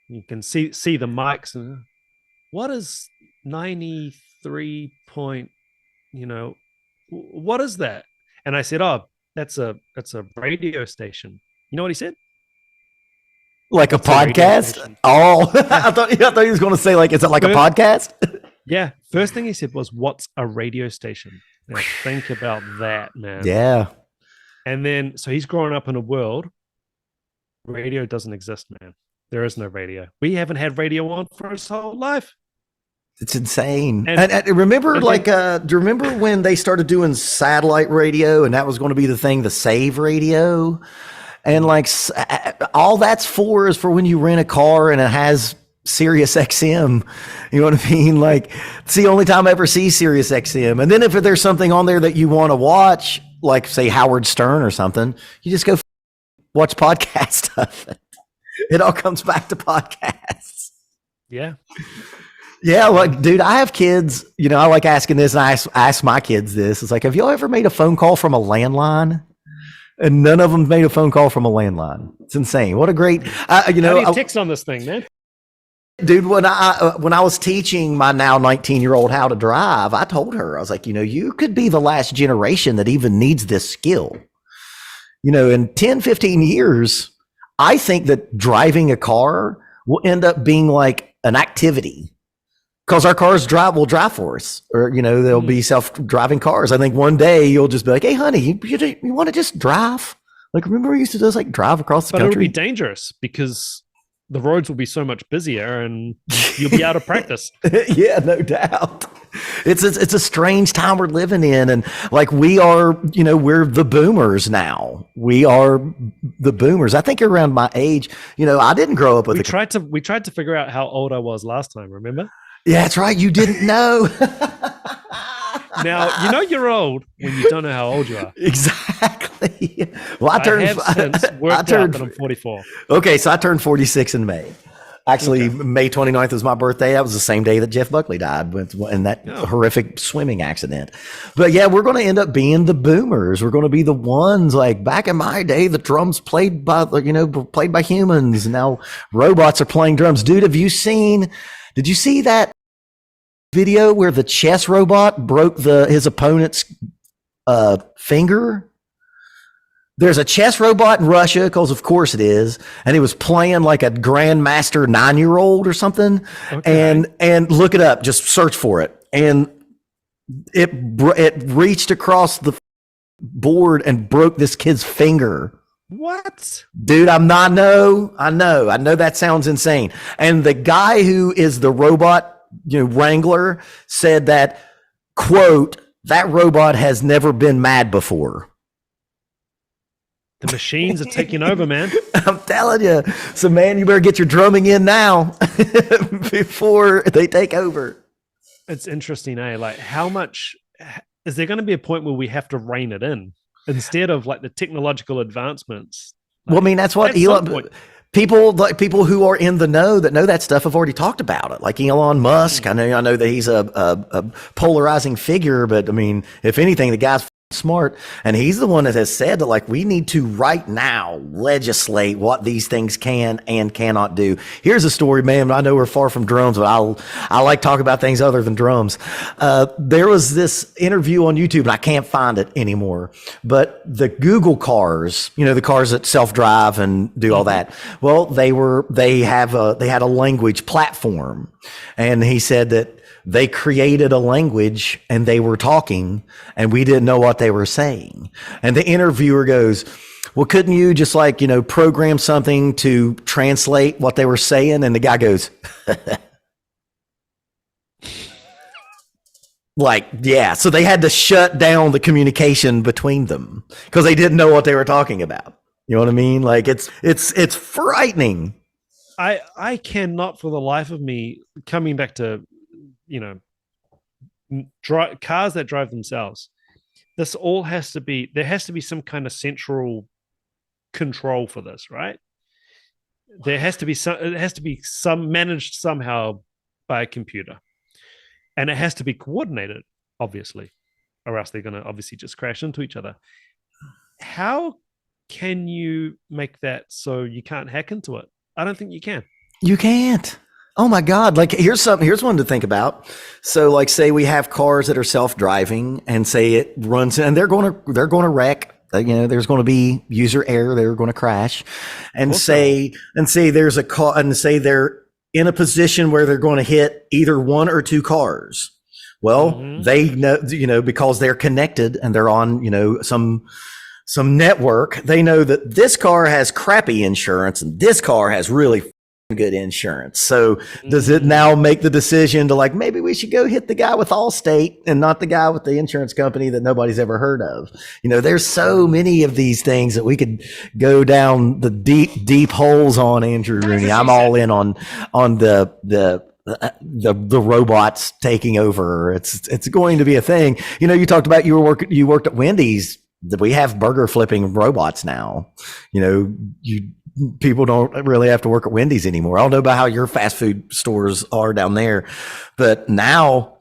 You can see the mics. And what is 93 point, what is that? And I said, oh, that's a radio station. You know what he said? Like a podcast? Oh, I thought he was going to say, like, is it like a podcast? Yeah. First thing he said was, what's a radio station? Now, think about that, man. Yeah. And then, so he's growing up in a world, radio doesn't exist, man. There is no radio. We haven't had radio on for his whole life. It's insane. And remember, do you remember when they started doing satellite radio and that was going to be the thing, the save radio? And like all that's for is for when you rent a car and it has Sirius XM. You know what I mean? Like, it's the only time I ever see Sirius XM. And then if there's something on there that you want to watch, like say Howard Stern or something, you just go watch podcast stuff. It all comes back to podcasts. Yeah. Yeah, like, dude, I have kids. I like asking this, and I ask my kids this. It's like, have y'all ever made a phone call from a landline? And none of them made a phone call from a landline. It's insane. What a great, How do you text on this thing, man? Dude, when I was teaching my now 19-year-old how to drive, I told her, I was like, you could be the last generation that even needs this skill. In 10, 15 years, I think that driving a car will end up being like an activity. Because our cars will drive for us, or they'll be self-driving cars. I think one day you'll just be like, "Hey, honey, you want to just drive? Like, remember we used to just like drive across the country?" But it'll be dangerous because the roads will be so much busier, and you'll be out of practice. Yeah, no doubt. It's a strange time we're living in, and like we are, we're the boomers now. We are the boomers. I think you're around my age. I didn't grow up with. We tried to figure out how old I was last time. Remember? Yeah, that's right. You didn't know. Now, you're old when you don't know how old you are. Exactly. Well, I turned out that I'm 44. Okay, so I turned 46 in May. Actually, okay. May 29th was my birthday. That was the same day that Jeff Buckley died in that horrific swimming accident. But yeah, we're going to end up being the boomers. We're going to be the ones, like back in my day, the drums played by humans. And now robots are playing drums. Dude, did you see that video where the chess robot broke his opponent's finger? There's a chess robot in Russia, because of course it is, and he was playing like a grandmaster 9-year-old or something. Okay. And look it up, just search for it, and it reached across the board and broke this kid's finger. What? Dude, I know that sounds insane. And the guy who is the robot, wrangler said that, quote, that robot has never been mad before. The machines are taking over, man. I'm telling you. So, man, you better get your drumming in now before they take over. It's interesting, eh? Like, how much is there going to be a point where we have to rein it in instead of like the technological advancements? Well, I mean, that's what Elon. People who are in the know that know that stuff have already talked about it. Like Elon Musk. I know that he's a polarizing figure, but I mean, if anything, the guy's smart, and he's the one that has said that, like, we need to right now legislate what these things can and cannot do. Here's a story, man. I know we're far from drums, but I like talking about things other than drums. There was this interview on YouTube, and I can't find it anymore, but the Google cars, the cars that self-drive and do all that. Well, they had a language platform, and he said that they created a language and they were talking and we didn't know what they were saying. And the interviewer goes, well, couldn't you just program something to translate what they were saying? And the guy goes, like, yeah. So they had to shut down the communication between them because they didn't know what they were talking about. You know what I mean? Like, it's frightening. I cannot for the life of me, coming back to, cars that drive themselves. This all has to be, there has to be some kind of central control for this, right? There has to be some managed somehow by a computer, and it has to be coordinated, obviously, or else they're going to obviously just crash into each other. How can you make that so you can't hack into it? I don't think you can. You can't. Oh my God. Like here's one to think about. So like say we have cars that are self-driving and say it runs and they're going to wreck. There's going to be user error. They're going to crash and say there's a car and say they're in a position where they're going to hit either one or two cars. Well, they know, because they're connected and they're on, some network. They know that this car has crappy insurance and this car has really good insurance. So does it now make the decision to like, maybe we should go hit the guy with Allstate and not the guy with the insurance company that nobody's ever heard of? There's so many of these things that we could go down the deep holes on, Andrew Rooney. I'm all in on the robots taking over. It's going to be a thing. You talked about you worked at Wendy's. We have burger flipping robots now. People don't really have to work at Wendy's anymore. I don't know about how your fast food stores are down there, but now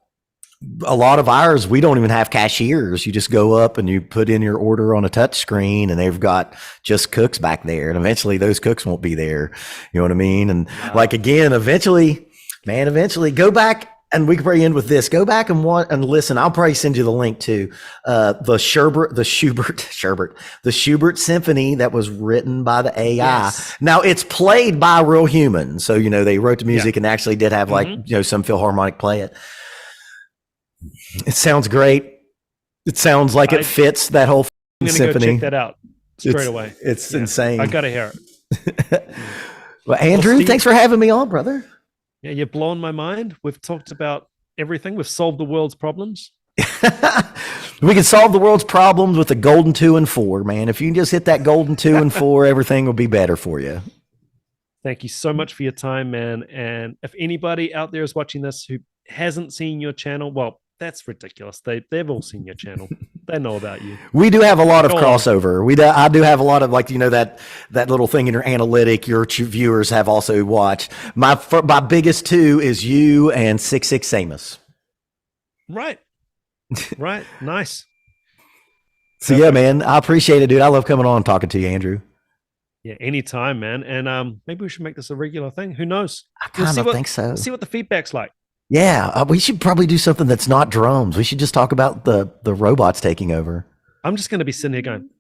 a lot of ours, we don't even have cashiers. You just go up and you put in your order on a touch screen and they've got just cooks back there. And eventually those cooks won't be there. You know what I mean? And eventually go back. And we can probably end with this. Go back and listen. I'll probably send you the link to the Schubert Symphony that was written by the AI. Yes. Now it's played by a real human. So, they wrote the music and actually did have some Philharmonic play it. It sounds great. It sounds like it fits that whole symphony. I'm going to go check that out straight away. It's insane. I got to hear it. Well, Andrew, Steve, thanks for having me on, brother. Yeah, you've blown my mind. We've talked about everything. We've solved the world's problems. We can solve the world's problems with the golden 2 and 4, man. If you can just hit that golden 2 and 4, everything will be better for you. Thank you so much for your time, man. And if anybody out there is watching this who hasn't seen your channel, well, that's ridiculous. They've all seen your channel. They know about you. We do have a lot of crossover. I do have a lot of that little thing in your analytic. Your viewers have also watched. My biggest 2 is you and 66 Samus. Right. Nice. So yeah, man, I appreciate it, dude. I love coming on and talking to you, Andrew. Yeah, anytime, man. And maybe we should make this a regular thing. Who knows? I kind of think so. See what the feedback's like. Yeah, we should probably do something that's not drums. We should just talk about the robots taking over. I'm just going to be sitting here going,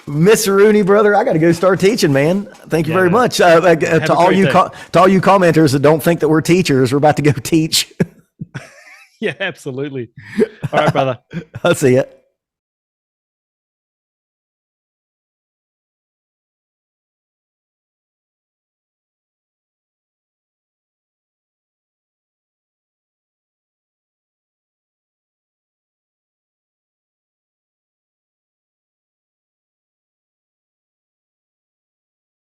Mr. Rooney, brother, I got to go start teaching, man. Thank you very much. To all you commenters that don't think that we're teachers, we're about to go teach. Yeah, absolutely. All right, brother. I'll see you.